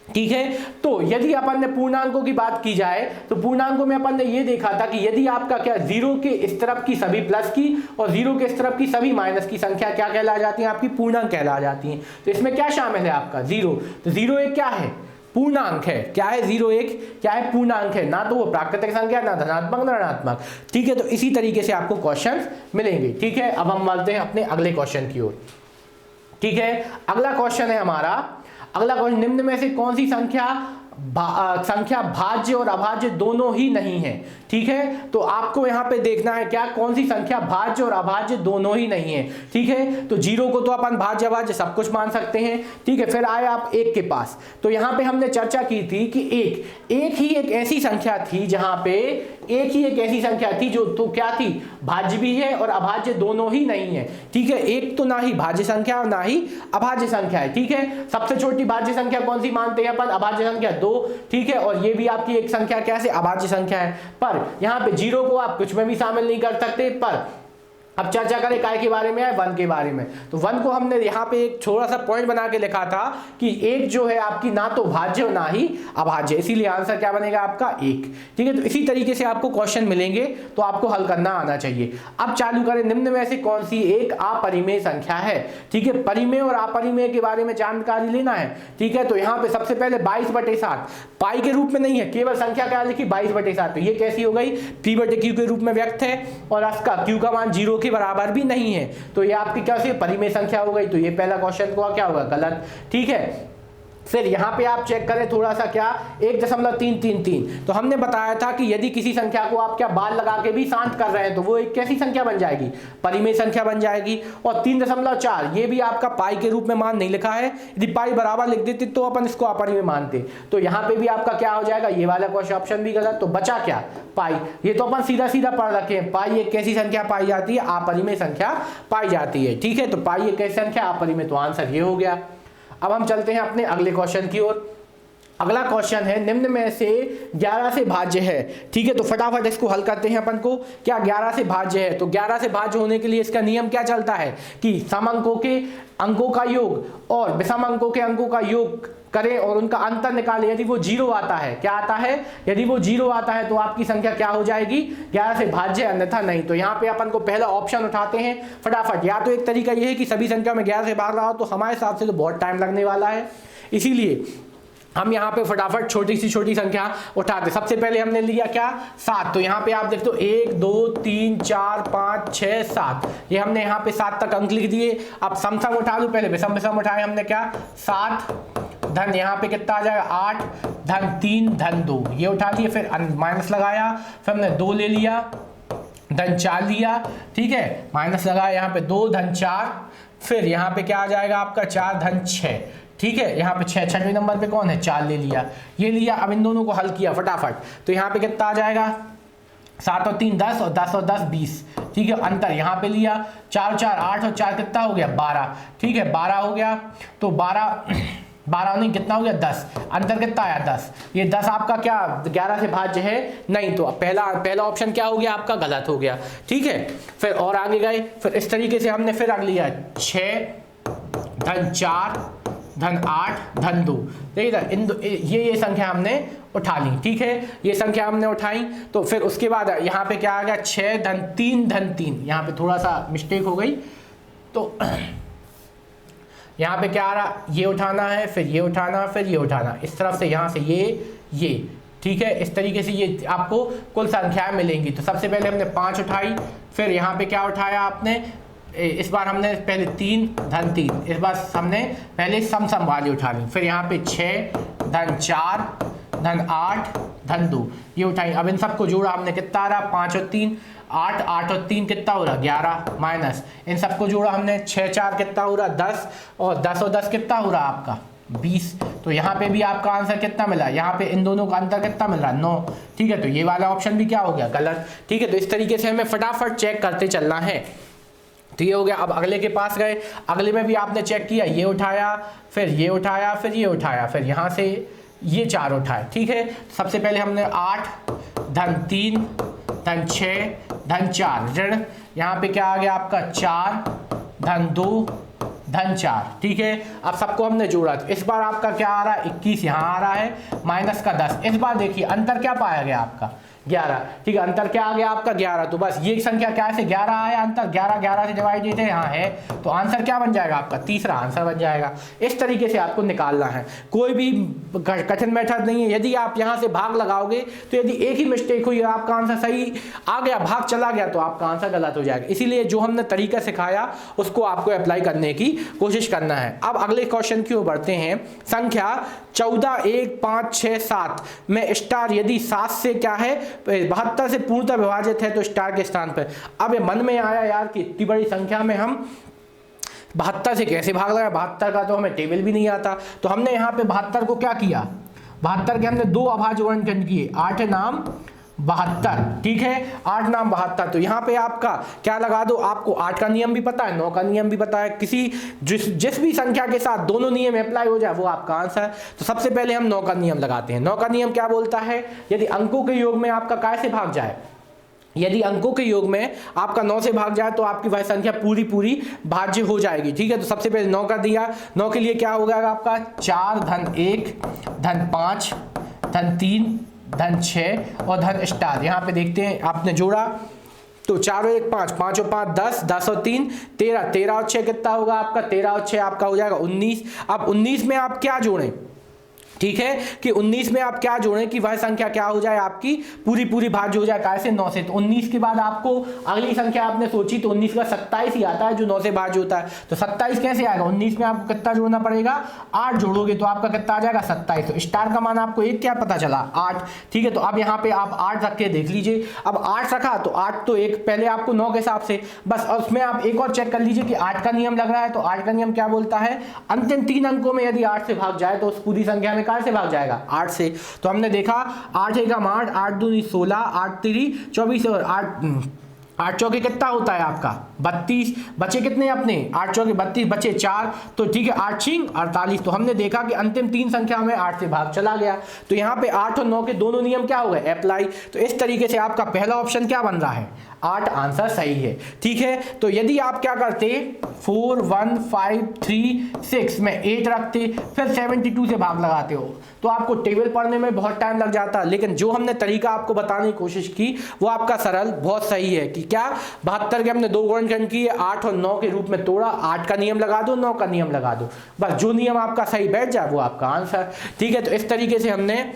ठीक है, तो यदि अपन ने पूर्णांकों की बात की जाए तो पूर्णांकों में अपन ने ये देखा था कि यदि आपका क्या 0 के इस तरफ की सभी प्लस की और 0 के इस तरफ की सभी माइनस की संख्या क्या कहला जाती है, आपकी पूर्णांक कहला जाती है। तो इसमें क्या शामिल है आपका 0, तो 0 एक क्या है, पूर्णांक है। क्या है 0 1 क्या है पूर्णांक है, ना तो वो प्राकृतिक संख्या, ना धनात्मक ना ऋणात्मक। ठीक है, तो इसी तरीके से आपको क्वेश्चन मिलेंगे। ठीक है, अब हम बढ़ते हैं अपने अगले क्वेश्चन की ओर। ठीक है, अगला क्वेश्चन है हमारा, अगला क्वेश्चन, निम्न में से कौन सी संख्या भाज्य और अभाज्य दोनों ही नहीं है। ठीक है, तो आपको यहां पे देखना है क्या, कौन सी संख्या भाज्य और अभाज्य दोनों ही नहीं है। ठीक है, तो 0 को तो अपन भाज्य अभाज्य सब कुछ मान सकते हैं। ठीक है, फिर आए आप 1 के पास, तो यहां पे हमने चर्चा की थी कि एक ही एक ऐसी संख्या थी, जहां पे एक ही एक ऐसी संख्या थी जो तो क्या थी, भाज्य भी है और अभाज्य दोनों ही नहीं है। ठीक है, एक तो ना ही भाज्य संख्या और ना ही अभाज्य संख्या है। ठीक है, सबसे छोटी भाज्य संख्या कौन सी मानते हैं अपन, अभाज्य संख्या 2। ठीक है, और ये भी आपकी एक संख्या कैसे, अभाज्य संख्या है। पर यहां पे 0 को आप कुछ में भी शामिल नहीं कर सकते। पर अब चर्चा करें काय के बारे में है, 1 के बारे में। तो 1 को हमने यहाँ पे एक छोटा सा पॉइंट बना के लिखा था कि एक जो है आपकी ना तो भाज्य और ना ही अभाज्य, इसीलिए आंसर क्या बनेगा आपका 1। ठीक है, तो इसी तरीके से आपको क्वेश्चन मिलेंगे, तो आपको हल करना आना चाहिए। अब चालू करें, निम्न में से कौन सी एक अपरिमेय संख्या है। ठीक है, परिमेय और अपरिमेय के बारे में जानकारी लेना है। ठीक है, तो यहाँ पे सबसे पहले 22/7 पाई के रूप में नहीं है, केवल संख्या क्या लिखी 22/7, तो ये कैसी हो गई, p/q के रूप में व्यक्त है, और इसका q का मान 0 के बराबर भी नहीं है, तो ये आपकी क्या सी परिमेय संख्या हो गई। तो ये पहला क्वेश्चन को क्या होगा, गलत। ठीक है, फिर यहां पे आप चेक करें थोड़ा सा, क्या 1.333, तो हमने बताया था कि यदि किसी संख्या को आप क्या बाल लगा के भी शांत कर रहे हैं तो वो एक कैसी संख्या बन जाएगी, परिमेय संख्या बन जाएगी। और 3.4 ये भी आपका पाई के रूप में मान नहीं लिखा है, यदि पाई बराबर लिख देते तो अपन इसको अपरिमेय मानते। तो यहाँ पे भी आपका क्या हो जाएगा, ये वाला क्वेश्चन ऑप्शन भी गलत। तो बचा क्या, पाई। ये तो अपन सीधा सीधा पढ़ रखे हैं, पाई एक कैसी संख्या पाई जाती है, अपरिमेय संख्या पाई जाती है। ठीक है, तो पाई एक कैसी संख्या, अपरिमेय, तो आंसर ये हो गया। अब हम चलते हैं अपने अगले क्वेश्चन की ओर। अगला क्वेश्चन है, निम्न में से 11 से भाज्य है। ठीक है, तो फटाफट इसको हल करते हैं अपन को। क्या 11 से भाज्य है, तो 11 से भाज्य होने के लिए इसका नियम क्या चलता है कि सम अंकों के अंकों का योग और विषम अंकों के अंकों का योग करें और उनका अंतर निकालें। यदि वो 0 आता है, क्या आता है, यदि वो 0 आता है तो आपकी संख्या क्या हो जाएगी, 11 से भाज्य, अन्यथा नहीं। तो यहाँ पे अपन को पहला ऑप्शन उठाते हैं फटाफट। या तो एक तरीका ये है कि सभी संख्या में 11 से भाग रहा हो, तो हमारे हिसाब से तो बहुत टाइम लगने वाला है, इसीलिए हम यहाँ पे फटाफट छोटी सी छोटी संख्या उठाते। सबसे पहले हमने लिया क्या, 7, तो यहाँ पे आप देखते हो 1 2 3 4 5 6 7, ये हमने यहाँ पे 7 तक अंक लिख दिए। अब सम उठा लो, पहले विषम उठाए हमने, क्या 7 धन यहाँ पे कितना आ जाएगा 8 धन 3 धन 2, ये उठा लिए। फिर माइनस लगाया, फिर हमने 2 ले लिया, धन 4 लिया। ठीक है, माइनस लगाया यहाँ पे 2 धन 4, फिर यहाँ पे क्या आ जाएगा आपका 4 धन 6। ठीक है, यहाँ पे 6वें नंबर पे कौन है, 4 ले लिया, ये लिया। अब इन दोनों को हल किया फटाफट, तो यहाँ पे कितना आ जाएगा, 7 और 3 10 और 10 और 10 20। ठीक है, अंतर यहाँ पे लिया, 4 4 8 और 4 कितना हो गया 12। ठीक है, 12 हो गया, तो 12 नहीं कितना हो गया 10, अंतर कितना आया 10। ये 10 आपका क्या 11 से भाज्य है नहीं, तो पहला ऑप्शन क्या हो गया आपका, गलत हो गया। ठीक है, फिर और आगे गए, फिर इस तरीके से हमने फिर आगे लिया 6 धन 4 धन 8 धन 2। देखिए ये संख्या हमने उठा ली। ठीक है, ये संख्या हमने उठाई, तो फिर उसके बाद यहाँ पे क्या आ गया 6 धन 3 धन 3, यहाँ पे थोड़ा सा मिस्टेक हो गई, तो यहाँ पे क्या आ रहा, ये उठाना है, फिर ये उठाना, फिर ये उठाना, इस तरफ से यहाँ से ये। ठीक है, इस तरीके से ये आपको कुल संख्याएं मिलेंगी। तो सबसे पहले हमने 5 उठाई, फिर यहाँ पे क्या उठाया आपने, इस बार हमने पहले 3 धन 3, इस बार हमने पहले सम वाली उठा ली। फिर यहाँ पे 6 धन 4 धन 8 धन 2, ये उठाई। अब इन सबको जोड़ा हमने, कितना आ रहा 5 और 3 8, 8 और 3 कितना हो रहा 11, माइनस इन सबको जोड़ा हमने, 6 4 कितना हो रहा 10, और 10 और 10 कितना हो रहा आपका 20। तो यहाँ पे भी आपका आंसर कितना मिला, यहाँ पे इन दोनों का अंतर कितना मिल रहा 9। ठीक है, तो ये वाला ऑप्शन भी क्या हो गया, गलत। ठीक है, तो इस तरीके से हमें फटाफट चेक करते चलना है। तो ये हो गया। अब अगले के पास गए, अगले में भी आपने चेक किया, ये उठाया, फिर ये उठाया, फिर ये उठाया, फिर यहाँ से ये 4 उठाए। ठीक है, सबसे पहले हमने 8 धन 3 धन 6 धन 4 ऋण, यहाँ पे क्या आ गया आपका 4 धन 2 धन 4। ठीक है, अब सबको हमने जोड़ा, तो इस बार आपका क्या आ रहा है 21 यहाँ आ रहा है, माइनस का 10। इस बार देखिए अंतर क्या पाया गया आपका 11। ठीक है, अंतर क्या आ गया आपका 11। तो बस ये संख्या क्या से 11 आया अंतर, 11 11 से डिवाइडेड है, यहाँ है, तो आंसर क्या बन जाएगा आपका, तीसरा आंसर बन जाएगा। इस तरीके से आपको निकालना है, कोई भी कठिन मेथड नहीं है। यदि आप यहाँ से भाग लगाओगे तो यदि एक ही मिस्टेक हुई और आपका आंसर सही आ गया, भाग चला गया, तो आपका आंसर गलत हो जाएगा। इसीलिए जो हमने तरीका सिखाया उसको आपको अप्लाई करने की कोशिश करना है। अब अगले क्वेश्चन की ओर बढ़ते हैं। संख्या 14 1 5 6 7 में स्टार यदि 7 से क्या है 72 से पूर्णतः विभाजित है तो स्टार के स्थान पर। अब ये मन में आया यार कि इतनी बड़ी संख्या में हम 72 से कैसे भाग लगाए, 72 का तो हमें टेबल भी नहीं आता। तो हमने यहाँ पे 72 को क्या किया, 72 के हमने 2 अभाज्य वर्णखंड किए, 8 नाम 72। ठीक है, 8 नाम 72। तो यहाँ पे आपका क्या लगा दो, आपको 8 का नियम भी पता है, 9 का नियम भी पता है, किसी जिस भी संख्या के साथ दोनों नियम अप्लाई हो जाए वो आपका आंसर है। तो सबसे पहले हम 9 का नियम लगाते हैं। 9 का नियम क्या बोलता है, यदि अंकों के योग में आपका कैसे भाग जाए, यदि अंकों के योग में आपका 9 से भाग जाए तो आपकी वह संख्या पूरी पूरी भाज्य हो जाएगी। ठीक है, तो सबसे पहले 9 का दिया, 9 के लिए क्या होगा आपका 4 धन 1 धन 5 धन 3 धन 6 और धन स्टार। यहाँ पे देखते हैं आपने जोड़ा तो 4 और 1 5, 5 और 5 10, 10 और 3 13, 13 और 6 कितना होगा आपका, 13 और 6 आपका हो जाएगा 19। अब 19 में आप क्या जोड़ें, ठीक है, कि 19 में आप क्या जोड़ें कि वह संख्या क्या हो जाए आपकी पूरी पूरी भाज्य हो जाए, कैसे 9 से। तो 19 के बाद आपको अगली संख्या आपने सोची तो 19 का 27 ही आता है जो 9 से भाज्य होता है। तो 27 कैसे आएगा, 19 में आपको कितना जोड़ना पड़ेगा, 8 जोड़ोगे तो आपका कितना आ जाएगा 27। तो स्टार का मान आपको एक क्या पता चला 8। ठीक है, तो अब यहाँ पे आप 8 रख के देख लीजिए। अब 8 रखा तो 8 तो एक पहले आपको 9 के हिसाब से बस, और उसमें आप एक और चेक कर लीजिए कि 8 का नियम लग रहा है। तो 8 का नियम क्या बोलता है, अंतिम 3 अंकों में यदि 8 से भाग जाए तो उस पूरी संख्या में से भाग जाएगा 8 से। तो हमने देखा 8 एकम 8, 8 दूनी 16, 8 3 24 और 8 चौके कितना होता है आपका 32। बचे कितने अपने 8 चौके 32, बचे 4। तो ठीक है 8 छिंग 48। तो हमने देखा कि अंतिम 3 संख्या में 8 से भाग चला गया। तो यहाँ पे 8 और 9 के दोनों नियम क्या हो गए अप्लाई। तो इस तरीके से आपका पहला ऑप्शन क्या बन रहा है 8 आंसर सही है। ठीक है, तो यदि आप क्या करते 4 1 5 3 6 में 8 रखते फिर 72 से भाग लगाते हो तो आपको टेबल पढ़ने में बहुत टाइम लग जाता। लेकिन जो हमने तरीका आपको बताने की कोशिश की वो आपका सरल बहुत सही है कि क्या 72 के हमने 2 गुणनखंड किए, 8 और 9 के रूप में तोड़ा, 8 का नियम लगा दो 9 का नियम लगा दो, बस जो नियम आपका सही बैठ जाए वो आपका आंसर। ठीक है, तो इस तरीके से हमने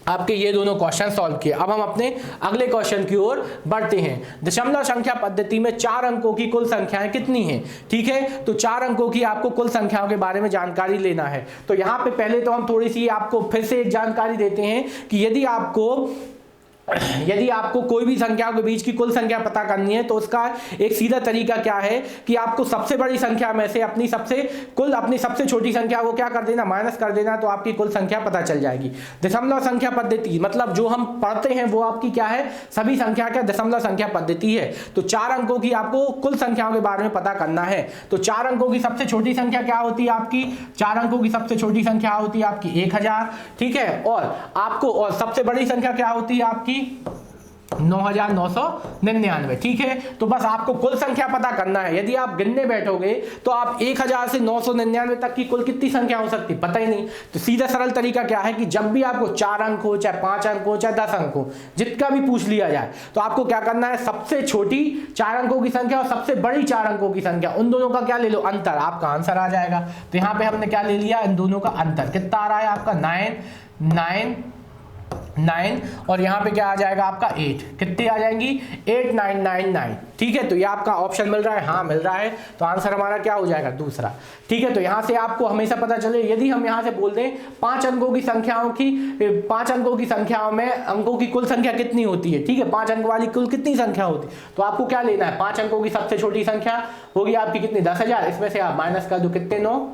आपके ये दोनों क्वेश्चन सॉल्व किए। अब हम अपने अगले क्वेश्चन की ओर बढ़ते हैं। दशमलव संख्या पद्धति में 4 अंकों की कुल संख्याएं कितनी हैं। ठीक है, तो 4 अंकों की आपको कुल संख्याओं के बारे में जानकारी लेना है। तो यहाँ पे पहले तो हम थोड़ी सी आपको फिर से एक जानकारी देते हैं कि यदि आपको कोई भी संख्याओं के बीच की कुल संख्या पता करनी है तो उसका एक सीधा तरीका क्या है कि आपको सबसे बड़ी संख्या में से अपनी सबसे छोटी संख्या को क्या कर देना माइनस कर देना, तो आपकी कुल संख्या पता चल जाएगी। दशमलव संख्या पद्धति मतलब जो हम पढ़ते हैं वो आपकी क्या है सभी संख्या का दशमलव संख्या पद्धति है। तो 4 अंकों की आपको कुल संख्याओं के बारे में पता करना है। तो 4 अंकों की सबसे छोटी संख्या क्या होती है आपकी, 4 अंकों की सबसे छोटी संख्या होती है आपकी 1000। ठीक है, और सबसे बड़ी संख्या क्या होती है आपकी 9999। ठीक है, तो बस आपको कुल संख्या पता करना है। यदि आप गिनने बैठोगे तो आप 1000 से 999 तक की कुल कितनी संख्या हो सकती पता ही नहीं। तो सीधा सरल तरीका क्या है कि जब भी आपको 4 अंक हो चाहे 5 अंक हो चाहे 10 अंक हो जितना भी पूछ लिया जाए तो आपको क्या करना है सबसे छोटी 4 अंकों की संख्या और सबसे बड़ी 4 अंकों की संख्या उन दोनों का क्या ले लो अंतर, आपका आंसर आ जाएगा। तो यहाँ पे हमने क्या ले लिया इन दोनों का अंतर कितना आ रहा है आपका 9 और यहाँ पे क्या आ जाएगा आपका 8, कितनी आ जाएंगी 8999। ठीक है, तो ये आपका ऑप्शन मिल रहा है, हाँ मिल रहा है, तो आंसर हमारा क्या हो जाएगा दूसरा। ठीक है, तो यहाँ से आपको हमेशा पता चले यदि हम यहाँ से बोल दें 5 अंकों की संख्याओं में अंकों की कुल संख्या कितनी होती है। ठीक है, 5 अंक वाली कुल कितनी संख्या होती है, तो आपको क्या लेना है 5 अंकों की सबसे छोटी संख्या होगी आपकी कितनी 10,000, इसमें से आप माइनस कर दो कितने 9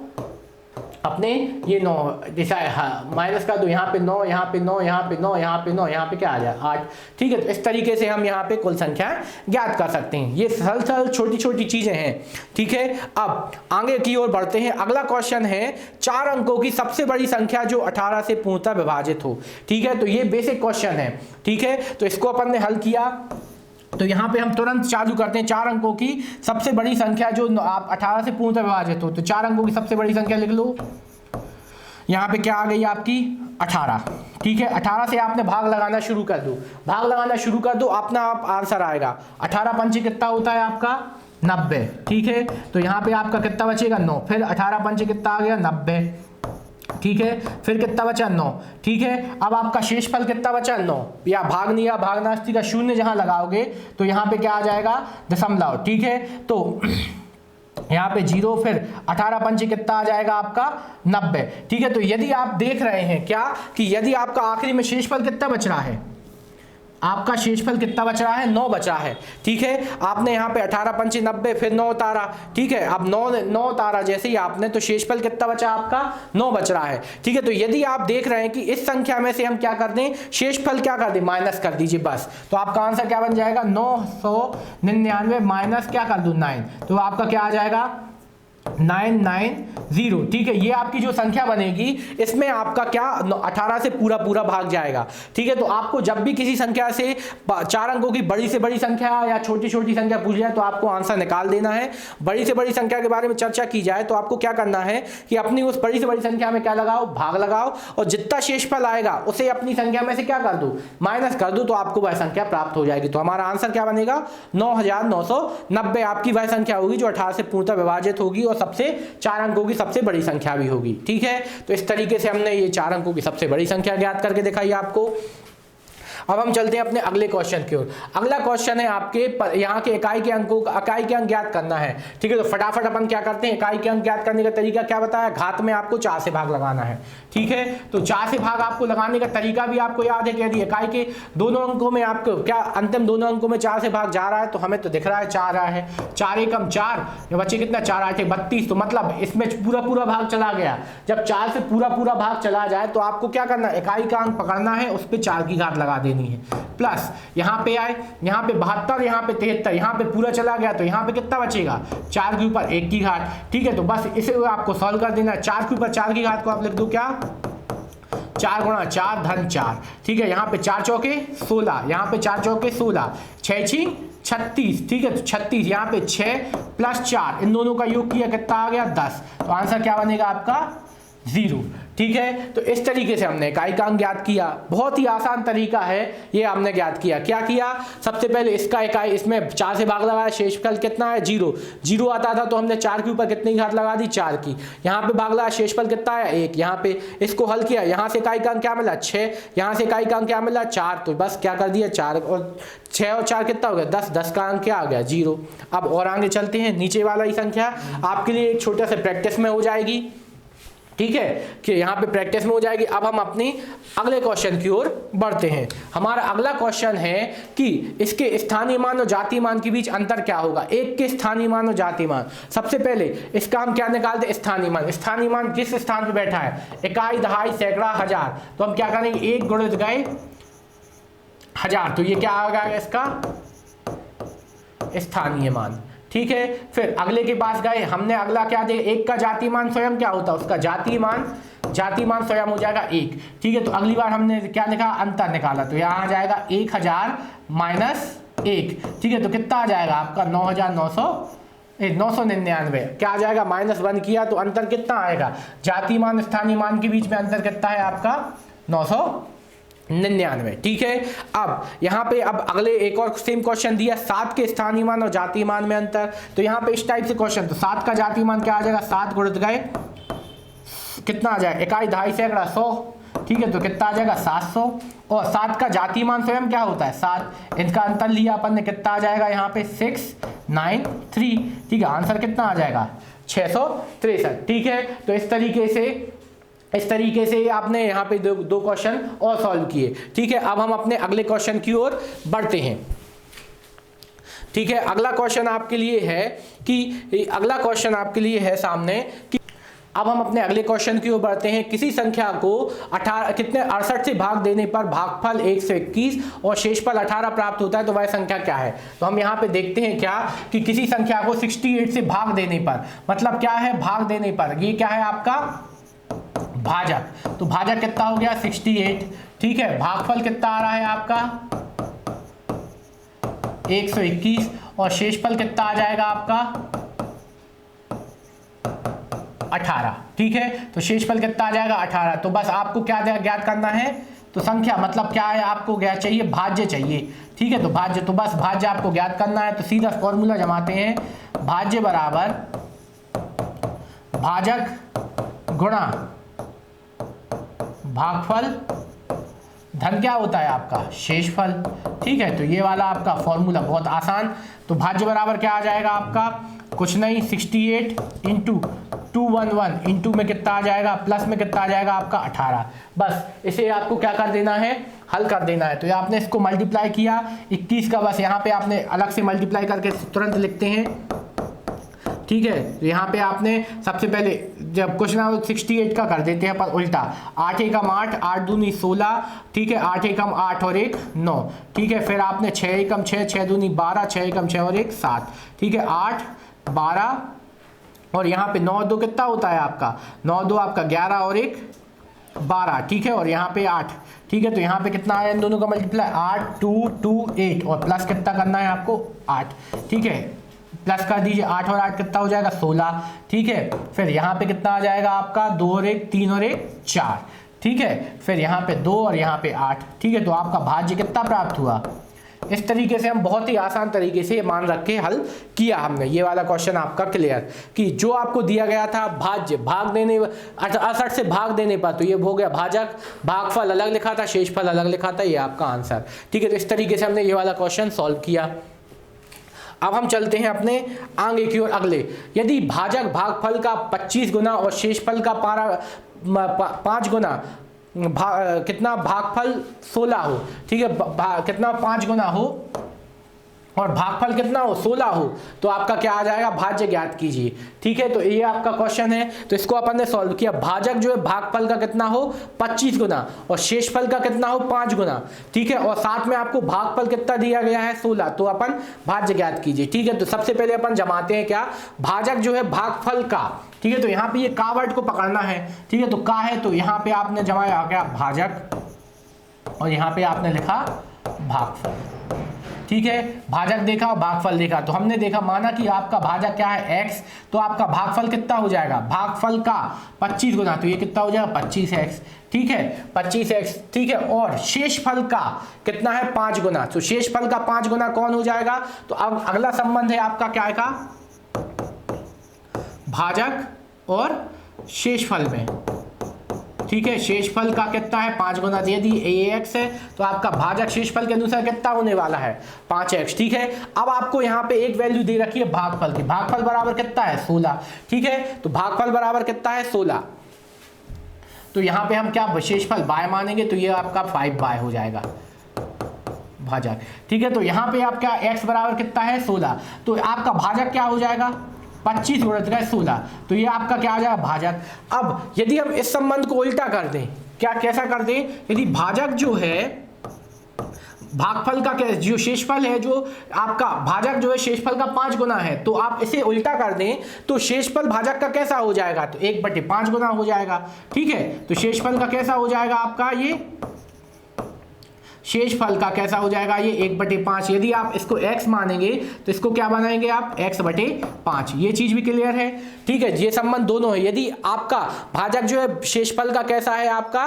अपने ये 9 जैसा माइनस का दो यहाँ पे 9 यहाँ पे 9 यहाँ पे 9 यहाँ पे 9 यहाँ पे क्या आ जाए 8। ठीक है, तो इस तरीके से हम यहाँ पे कुल संख्या ज्ञात कर सकते हैं। ये सरल छोटी छोटी चीजें हैं। ठीक है, अब आगे की ओर बढ़ते हैं। अगला क्वेश्चन है 4 अंकों की सबसे बड़ी संख्या जो 18 से पूर्णतः विभाजित हो। ठीक है, तो ये बेसिक क्वेश्चन है। ठीक है, तो इसको अपन ने हल किया तो यहाँ पे हम तुरंत चालू करते हैं 4 अंकों की सबसे बड़ी संख्या जो आप 18 से पूर्णतः विभाजित हो, तो 4 अंकों की सबसे बड़ी संख्या लिख लो। यहाँ पे क्या आ गई आपकी 18, ठीक है। 18 से आपने भाग लगाना शुरू कर दो, भाग लगाना शुरू कर दो, अपना आप आंसर आएगा। 18 पंचे कितना होता है आपका 90, ठीक है। तो यहाँ पे आपका कितना बचेगा 9, फिर 18 पंचे कितना आ गया 90, ठीक है। फिर कितना बचा 9, ठीक है। अब आपका शेषफल कितना बचा 9, या भागनीय भागनास्ती का शून्य जहां लगाओगे तो यहाँ पे क्या आ जाएगा दशमलव, ठीक है। तो यहाँ पे 0, फिर 18 पंचे कितना आ जाएगा आपका 90, ठीक है। तो यदि आप देख रहे हैं क्या कि यदि आपका आखिरी में शेषफल कितना बच रहा है, आपका शेषफल कितना बच रहा है 9 बचा है, ठीक है। आपने यहाँ पे 18 पंचे 90, फिर 9 उतारा, ठीक है। अब 9 उतारा जैसे ही आपने, तो शेषफल कितना बचा आपका 9 बच रहा है, ठीक है। तो यदि आप देख रहे हैं कि इस संख्या में से हम क्या कर दें, शेषफल क्या कर दें माइनस कर दीजिए बस, तो आपका आंसर क्या बन जाएगा 999 माइनस क्या कर दूं 9, तो आपका क्या आ जाएगा 990, ठीक है। ये आपकी जो संख्या बनेगी इसमें आपका क्या 18 से पूरा पूरा भाग जाएगा, ठीक है। तो आपको जब भी किसी संख्या से 4 अंकों की बड़ी से बड़ी संख्या या छोटी छोटी संख्या पूछ जाए तो आपको आंसर निकाल देना है। बड़ी से बड़ी संख्या के बारे में चर्चा की जाए तो आपको क्या करना है कि अपनी उस बड़ी से बड़ी संख्या में क्या लगाओ, भाग लगाओ, और जितना शेषफल आएगा उसे अपनी संख्या में से क्या कर दो, माइनस कर दो, तो आपको वह संख्या प्राप्त हो जाएगी। तो हमारा आंसर क्या बनेगा 9990 आपकी वह संख्या होगी जो 18 से पूर्णतः विभाजित होगी और सबसे 4 अंकों की सबसे बड़ी संख्या भी होगी, ठीक है। तो इस तरीके से हमने ये 4 अंकों की सबसे बड़ी संख्या ज्ञात करके दिखाई आपको। अब हम चलते हैं अपने अगले क्वेश्चन की ओर। अगला क्वेश्चन है आपके यहाँ के इकाई के अंक ज्ञात करना है, ठीक है। तो फटाफट अपन क्या करते हैं, इकाई के अंक ज्ञात करने का तरीका क्या बताया, घात में आपको 4 से भाग लगाना है, ठीक है। तो 4 से भाग आपको लगाने का तरीका भी आपको याद है कि यदि इकाई के दोनों अंकों में आपको क्या अंतिम दोनों अंकों में 4 से भाग जा रहा है, तो हमें तो दिख रहा है 4 रहा है, 4 एकम 4, बच्चे कितना 4 8 32, तो मतलब इसमें पूरा पूरा भाग चला गया। जब 4 से पूरा पूरा भाग चला जाए तो आपको क्या करना है, इकाई का अंक पकड़ना है, उस पर 4 की घात लगा देनी है, प्लस यहाँ पे आए, यहाँ पे 72, यहाँ पे 73, यहाँ पे पूरा चला गया तो यहाँ पे कितना बचेगा 4 के ऊपर 1 की घात, ठीक है। तो बस इसे आपको सॉल्व कर देना है। 4 के ऊपर 4 की घात को आप लिख दो क्या 4 गुणा 4 धन 4, ठीक है। यहाँ पे 4 चौके 16, यहाँ पे 4 चौके 16, 6 छी 36, ठीक है। तो 36, यहाँ पे 6 प्लस 4, इन दोनों का योग किया कितना आ गया 10, तो आंसर क्या बनेगा आपका 0, ठीक है। तो इस तरीके से हमने इकाई का अंक ज्ञात किया। बहुत ही आसान तरीका है ये, हमने ज्ञात किया। क्या किया, सबसे पहले इसका इकाई, इसमें 4 से भाग लगाया, शेषफल कितना है 0 आता था तो हमने 4 के ऊपर कितनी घात लगा दी 4 की, यहाँ पे भाग लगाया, शेषफल कितना आया 1, यहाँ पे इसको हल किया, यहाँ से इकाई का अंक क्या मिला 6, यहाँ से इकाई का अंक क्या मिला 4, तो बस क्या कर दिया 4 और 6 और 4 कितना हो गया 10, 10 का अंक क्या आ गया 0। अब और आगे चलते हैं, नीचे वाला ही संख्या आपके लिए एक छोटा सा प्रैक्टिस में हो जाएगी, ठीक है, कि यहाँ पे प्रैक्टिस में हो जाएगी। अब हम अपनी अगले क्वेश्चन की ओर बढ़ते हैं। हमारा अगला क्वेश्चन है कि इसके स्थानीय मान और जातीय मान के बीच अंतर क्या होगा। एक के स्थानीय मान और जातीय मान, सबसे पहले इसका हम क्या निकालते हैं स्थानीय मान। स्थानीय मान किस स्थान पे बैठा है, इकाई, दहाई, सैकड़ा, हजार, तो हम क्या करेंगे 1 गुणित गए 1000, तो ये क्या आ गया इसका स्थानीय मान, ठीक है। फिर अगले के पास गए, हमने अगला क्या दे, एक का जातीय मान स्वयं क्या होता है, उसका जातीय मान स्वयं हो जाएगा 1, ठीक है। तो अगली बार हमने क्या लिखा अंतर निकाला, तो यहाँ आ जाएगा 1000 माइनस 1, ठीक है। तो कितना आ जाएगा आपका 999 क्या आ जाएगा, -1 किया तो अंतर कितना आएगा, जातीय मान स्थानीय मान के बीच में अंतर कितना है आपका 999, ठीक है। अब यहाँ पे अब अगले एक और सेम क्वेश्चन दिया, 7 के स्थानीय मान और जातीय मान में अंतर, तो यहाँ पे इस टाइप से क्वेश्चन, तो 7 का जातीय मान क्या आ जाएगा 7 गुणित गए कितना आ जाएगा इकाई, दहाई, सैकड़ा, 100, ठीक है। तो कितना आ जाएगा 700, और 7 का जातीय मान स्वयं क्या होता है 7, इनका अंतर लिया अपन ने, कितना आ जाएगा यहाँ पे 693, ठीक है। आंसर कितना आ जाएगा 663, ठीक है। तो इस तरीके से आपने यहाँ पे दो क्वेश्चन और सॉल्व किए, ठीक है। अब हम अपने अगले क्वेश्चन की ओर बढ़ते हैं, ठीक है। अगला क्वेश्चन आपके लिए है सामने कि अब हम अपने अगले क्वेश्चन की ओर बढ़ते हैं। किसी संख्या को 68 से भाग देने पर भागफल 121 और शेषफल 18 प्राप्त होता है, तो वह संख्या क्या है। तो हम यहाँ पे देखते हैं क्या कि किसी संख्या को 68 से भाग देने पर, मतलब क्या है भाग देने पर, ये क्या है आपका भाजक, तो भाजक कितना हो गया 68, ठीक है। भागफल कितना आ रहा है आपका 121 और शेषफल कितना आ जाएगा आपका 18। ठीक है, तो शेषफल कितना आ जाएगा 18। तो बस आपको क्या ज्ञात करना है, तो संख्या मतलब क्या है, आपको क्या चाहिए, भाज्य चाहिए। ठीक है, तो भाज्य, तो बस भाज्य आपको ज्ञात करना है। तो सीधा फॉर्मूला जमाते हैं, भाज्य बराबर भाजक गुणा भागफल धन क्या होता है आपका शेषफल। ठीक है, तो ये वाला आपका फॉर्मूला बहुत आसान। तो भाज्य बराबर क्या आ जाएगा आपका, कुछ नहीं 68 इंटू 211 इंटू में कितना आ जाएगा, प्लस में कितना आ जाएगा आपका 18। बस इसे आपको क्या कर देना है, हल कर देना है। तो ये आपने इसको मल्टीप्लाई किया 21 का, बस यहाँ पे आपने अलग से मल्टीप्लाई करके तुरंत लिखते हैं। ठीक है, यहाँ पे आपने सबसे पहले जब क्वेश्चन हो 68 का कर देते हैं पर उल्टा, 8 एकम 8, 8 दूनी 16। ठीक है, 8 एकम 8 और 1 9। ठीक है, फिर आपने 6 एकम 6, 6 दूनी 12, 6 एकम 6 और 1 7। ठीक है, 8 12 और यहाँ पे 9 2 कितना होता है आपका, 9 2 आपका 11 और 1 12। ठीक है, और यहाँ पे 8। ठीक है, तो यहाँ पे कितना आया इन दोनों का मल्टीप्लाई, 8 2 2 8 और प्लस कितना करना है आपको 8। ठीक है, प्लस कर दीजिए, 8 और 8 कितना हो जाएगा 16। ठीक है, फिर यहाँ पे कितना आ जाएगा आपका 2 और 1 3 और 1 4। ठीक है, फिर यहाँ पे 2 और यहाँ पे 8। ठीक है, तो आपका भाज्य कितना प्राप्त हुआ। इस तरीके से हम बहुत ही आसान तरीके से मान रख के हल किया हमने ये वाला क्वेश्चन आपका क्लियर, कि जो आपको दिया गया था भाज्य भाग देने 68 से भाग देने पर, तो ये हो गया भाजक, भागफल अलग लिखा था, शेषफल अलग लिखा था, ये आपका आंसर। ठीक है, तो इस तरीके से हमने ये वाला क्वेश्चन सॉल्व किया। अब हम चलते हैं अपने आगे की ओर अगले। यदि भाजक भागफल का 25 गुना और शेषफल का 5 गुना कितना भागफल 16 हो। ठीक है, कितना 5 गुना हो और भागफल कितना हो 16 हो, तो आपका क्या आ जाएगा, भाज्य ज्ञात कीजिए। ठीक है, तो ये आपका क्वेश्चन है, तो इसको अपन ने सॉल्व किया। भाजक जो है भागफल का कितना हो 25 गुना और शेषफल का कितना हो 5 गुना। ठीक है, और साथ में आपको भागफल कितना दिया गया है 16, तो अपन भाज्य ज्ञात कीजिए। ठीक है, तो सबसे पहले अपन जमाते हैं क्या, भाजक जो है भागफल का। ठीक है, तो यहाँ पे ये का वर्ड को पकड़ना है। ठीक है, तो का है, तो यहाँ पे आपने जमाया क्या भाजक और यहाँ पे आपने लिखा भागफल। ठीक है, भाजक देखा और भागफल देखा, तो हमने देखा माना कि आपका भाजक क्या है x, तो आपका भागफल कितना हो जाएगा, भागफल का 25 गुना, तो ये कितना हो जाएगा 25x। ठीक है, 25x। ठीक है, और शेषफल का कितना है 5 गुना, तो शेषफल का 5 गुना कौन हो जाएगा, तो अब अगला संबंध है आपका क्या है का, भाजक और शेषफल में। ठीक है, शेषफल का कितना है 5 गुना, यदि ax है तो आपका भाजक शेषफल के अनुसार कितना होने वाला है 5x। ठीक है, अब आपको यहाँ पे एक वैल्यू दे रखी है भागफल की, भागफल बराबर कितना है 16। ठीक है, तो भागफल बराबर कितना है 16, तो यहाँ पे हम क्या शेषफल बाय मानेंगे, तो ये आपका 5 हो जाएगा भाजक। ठीक है, तो यहाँ पे आपका x बराबर कितना है 16, तो आपका भाजक क्या हो जाएगा 25 गुणित 16, तो ये आपका क्या आ जाएगा भाजक। अब यदि हम इस संबंध को उल्टा कर दें, क्या कैसा कर दें, यदि भाजक जो है भागफल का जो शेषफल है, जो आपका भाजक जो है शेषफल का 5 गुना है, तो आप इसे उल्टा कर दें तो शेषफल भाजक का कैसा हो जाएगा, तो 1/5 गुना हो जाएगा। ठीक है, तो शेषफल का कैसा हो जाएगा आपका, ये शेषफल का कैसा हो जाएगा, ये 1/5। यदि आप इसको x मानेंगे तो इसको क्या बनाएंगे आप x/5। ये चीज भी क्लियर है। ठीक है, ये संबंध दोनों है। यदि आपका भाजक जो है शेषफल का कैसा है आपका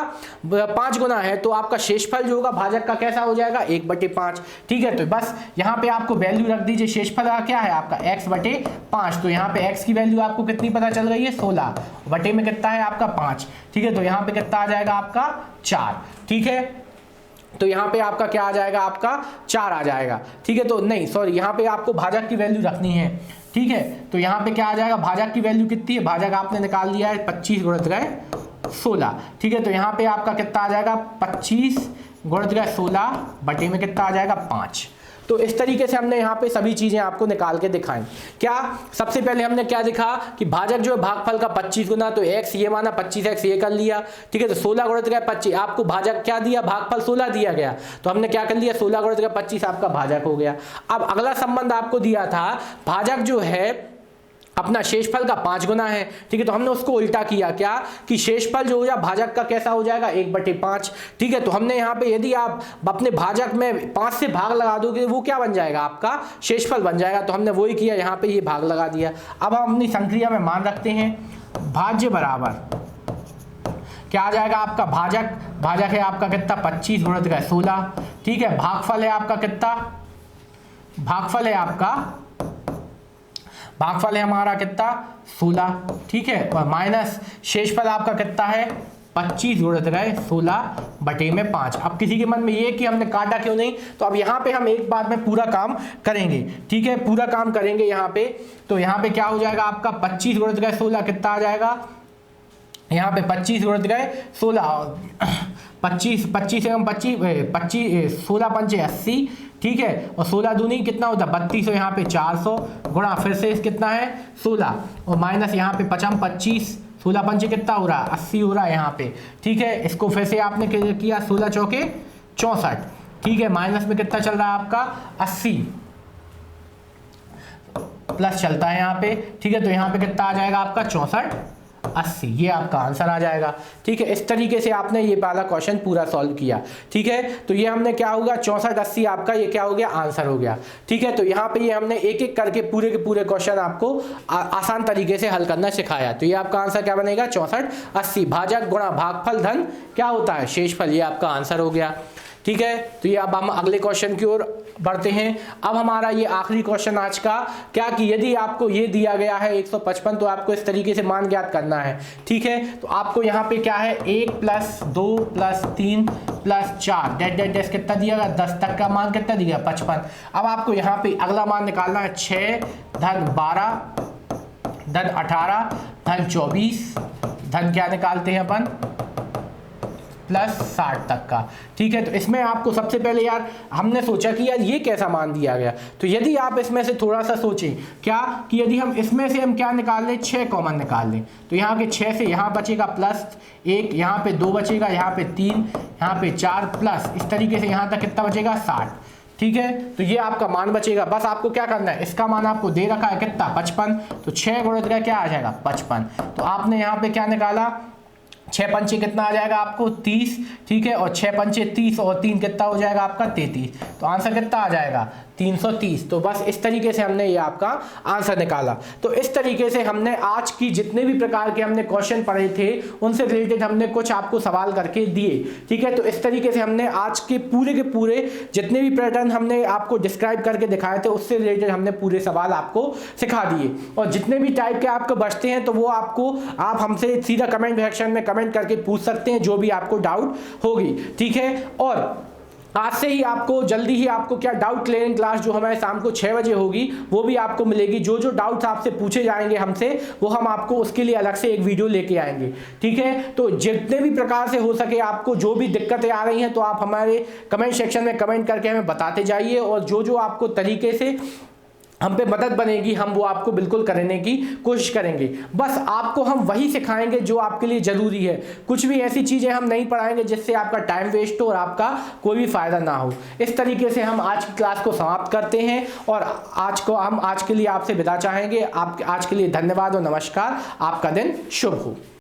5 गुना है, तो आपका शेषफल जो होगा भाजक का कैसा हो जाएगा 1/5। ठीक है, तो बस यहाँ पे आपको वैल्यू रख दीजिए, शेषफल का क्या है आपका x/5, तो यहाँ पे x की वैल्यू आपको कितनी पता चल रही है 16 बटे में कितना है आपका 5। ठीक है, तो यहाँ पे कितना आ जाएगा आपका 4। ठीक है, तो यहाँ पे आपका क्या आ जाएगा आपका 4 आ जाएगा। ठीक है, तो नहीं सॉरी, यहाँ पे आपको भाजक की वैल्यू रखनी है। ठीक है, तो यहाँ पे क्या आ जाएगा, भाजक की वैल्यू कितनी है, भाजक आपने निकाल दिया है 25 गुणित 16। ठीक है, तो यहाँ पे आपका कितना आ जाएगा 25 गुणित 16 बटे में कितना आ जाएगा 5। तो इस तरीके से हमने यहाँ पे सभी चीजें आपको निकाल के दिखाएं। क्या सबसे पहले हमने क्या दिखा कि भाजक जो है भागफल का 25 गुना, तो x ये माना 25x ये कर लिया। ठीक है, तो 16 गुणित 25, आपको भाजक क्या दिया, भागफल 16 दिया गया, तो हमने क्या कर लिया 16 गुणित 25 आपका भाजक हो गया। अब अगला संबंध आपको दिया था भाजक जो है अपना शेषफल का 5 गुना है। ठीक है, तो हमने उसको उल्टा किया, क्या कि शेषफल जो हो जाए भाजक का कैसा हो जाएगा 1/5। ठीक है, तो हमने यहाँ पे यदि आप अपने भाजक में 5 से भाग लगा दोगे वो क्या बन जाएगा, आपका शेषफल बन जाएगा। तो हमने वही किया, यहाँ पे ये भाग लगा दिया। अब हम अपनी संक्रिया में मान रखते हैं भाज्य बराबर क्या आ जाएगा आपका भाजक है आपका कितना 25 गुणित 16। ठीक है, भागफल है आपका कितना, भागफल है हमारा कितना 16। ठीक है, और माइनस शेषफल आपका कितना है 25 गुणित 16/5। अब किसी के मन में ये कि हमने काटा क्यों नहीं, तो अब यहाँ पे हम एक बार में पूरा काम करेंगे। ठीक है, पूरा काम करेंगे यहाँ पे। तो यहाँ पे क्या हो जाएगा आपका 25 गुणित 16 कितना आ जाएगा, यहाँ पे 25 गुणित 16 25 16 पंचे 80। ठीक है, और 16 दूनी कितना होता है 32, यहाँ पे 400 गुणा फिर से कितना है 16 और माइनस यहाँ पे 25 16 पंचे कितना हो रहा है 80 हो रहा है यहाँ पे। ठीक है, इसको फिर से आपने किया 16 चौके 64। ठीक है, माइनस में कितना चल रहा है आपका 80 प्लस चलता है यहाँ पे। ठीक है, तो यहाँ पे कितना आ जाएगा आपका 64 80, ये आपका आंसर आ जाएगा। ठीक है, इस तरीके से आपने ये वाला क्वेश्चन पूरा सॉल्व किया। ठीक है, तो ये हमने क्या होगा 64 80 आपका ये क्या हो गया आंसर हो गया। ठीक है, तो यहाँ पे ये हमने एक एक करके पूरे के पूरे क्वेश्चन आपको आसान तरीके से हल करना सिखाया। तो ये आपका आंसर क्या बनेगा 64 80 भाजक गुणा भागफल धन क्या होता है शेषफल, ये आपका आंसर हो गया। ठीक है, तो ये अब हम अगले क्वेश्चन की ओर बढ़ते हैं। अब हमारा ये आखिरी क्वेश्चन आज का क्या कि यदि आपको ये दिया गया है 155 तो आपको इस तरीके से मान ज्ञात करना है। ठीक है, तो आपको यहाँ पे क्या है 1 + 2 + 3 + 4 डैश कितना दिया गया 10 तक का मान कितना दिया 55। अब आपको यहाँ पे अगला मान निकालना है 6 धन 12 धन 18 धन 24 धन क्या निकालते हैं अपन +60 तक का। ठीक है, तो इसमें आपको सबसे पहले यार हमने सोचा कि यार ये कैसा मान दिया गया, तो यदि आप इसमें से थोड़ा सा सोचें क्या कि यदि हम इसमें से हम क्या निकाल लें 6 कॉमन निकाल लें, तो यहाँ के 6 से यहाँ बचेगा +1 यहाँ पे 2 बचेगा, यहाँ पे 3 यहाँ पे 4 प्लस इस तरीके से यहाँ तक कितना बचेगा 60। ठीक है, तो ये आपका मान बचेगा। बस आपको क्या करना है, इसका मान आपको दे रखा है कितना 55, तो 6 गुणित का क्या आ जाएगा 55। तो आपने यहाँ पे क्या निकाला 6 पंचे कितना आ जाएगा आपको 30। ठीक है, और 6 पंचे 30 और 3 कितना हो जाएगा आपका 33, तो आंसर कितना आ जाएगा 330। तो बस इस तरीके से हमने ये आपका आंसर निकाला। तो इस तरीके से हमने आज की जितने भी प्रकार के हमने क्वेश्चन पढ़े थे उनसे रिलेटेड हमने कुछ आपको सवाल करके दिए। ठीक है, तो इस तरीके से हमने आज के पूरे जितने भी पैटर्न हमने आपको डिस्क्राइब करके दिखाए थे उससे रिलेटेड हमने पूरे सवाल आपको सिखा दिए। और जितने भी टाइप के आपको बचते हैं तो वो आपको आप हमसे सीधा कमेंट सेक्शन में कमेंट करके पूछ सकते हैं जो भी आपको डाउट होगी। ठीक है, और आज से ही आपको जल्दी ही आपको क्या डाउट क्लियरिंग क्लास जो हमारे शाम को 6 बजे होगी वो भी आपको मिलेगी। जो जो डाउट्स आपसे पूछे जाएंगे हमसे वो हम आपको उसके लिए अलग से एक वीडियो लेके आएंगे। ठीक है, तो जितने भी प्रकार से हो सके आपको जो भी दिक्कतें आ रही हैं तो आप हमारे कमेंट सेक्शन में कमेंट करके हमें बताते जाइए, और जो जो आपको तरीके से हम पे मदद बनेगी हम वो आपको बिल्कुल करने की कोशिश करेंगे। बस आपको हम वही सिखाएंगे जो आपके लिए ज़रूरी है, कुछ भी ऐसी चीज़ें हम नहीं पढ़ाएंगे जिससे आपका टाइम वेस्ट हो और आपका कोई भी फ़ायदा ना हो। इस तरीके से हम आज की क्लास को समाप्त करते हैं और आज के लिए आपसे विदा चाहेंगे। आप आज के लिए धन्यवाद और नमस्कार। आपका दिन शुभ हो।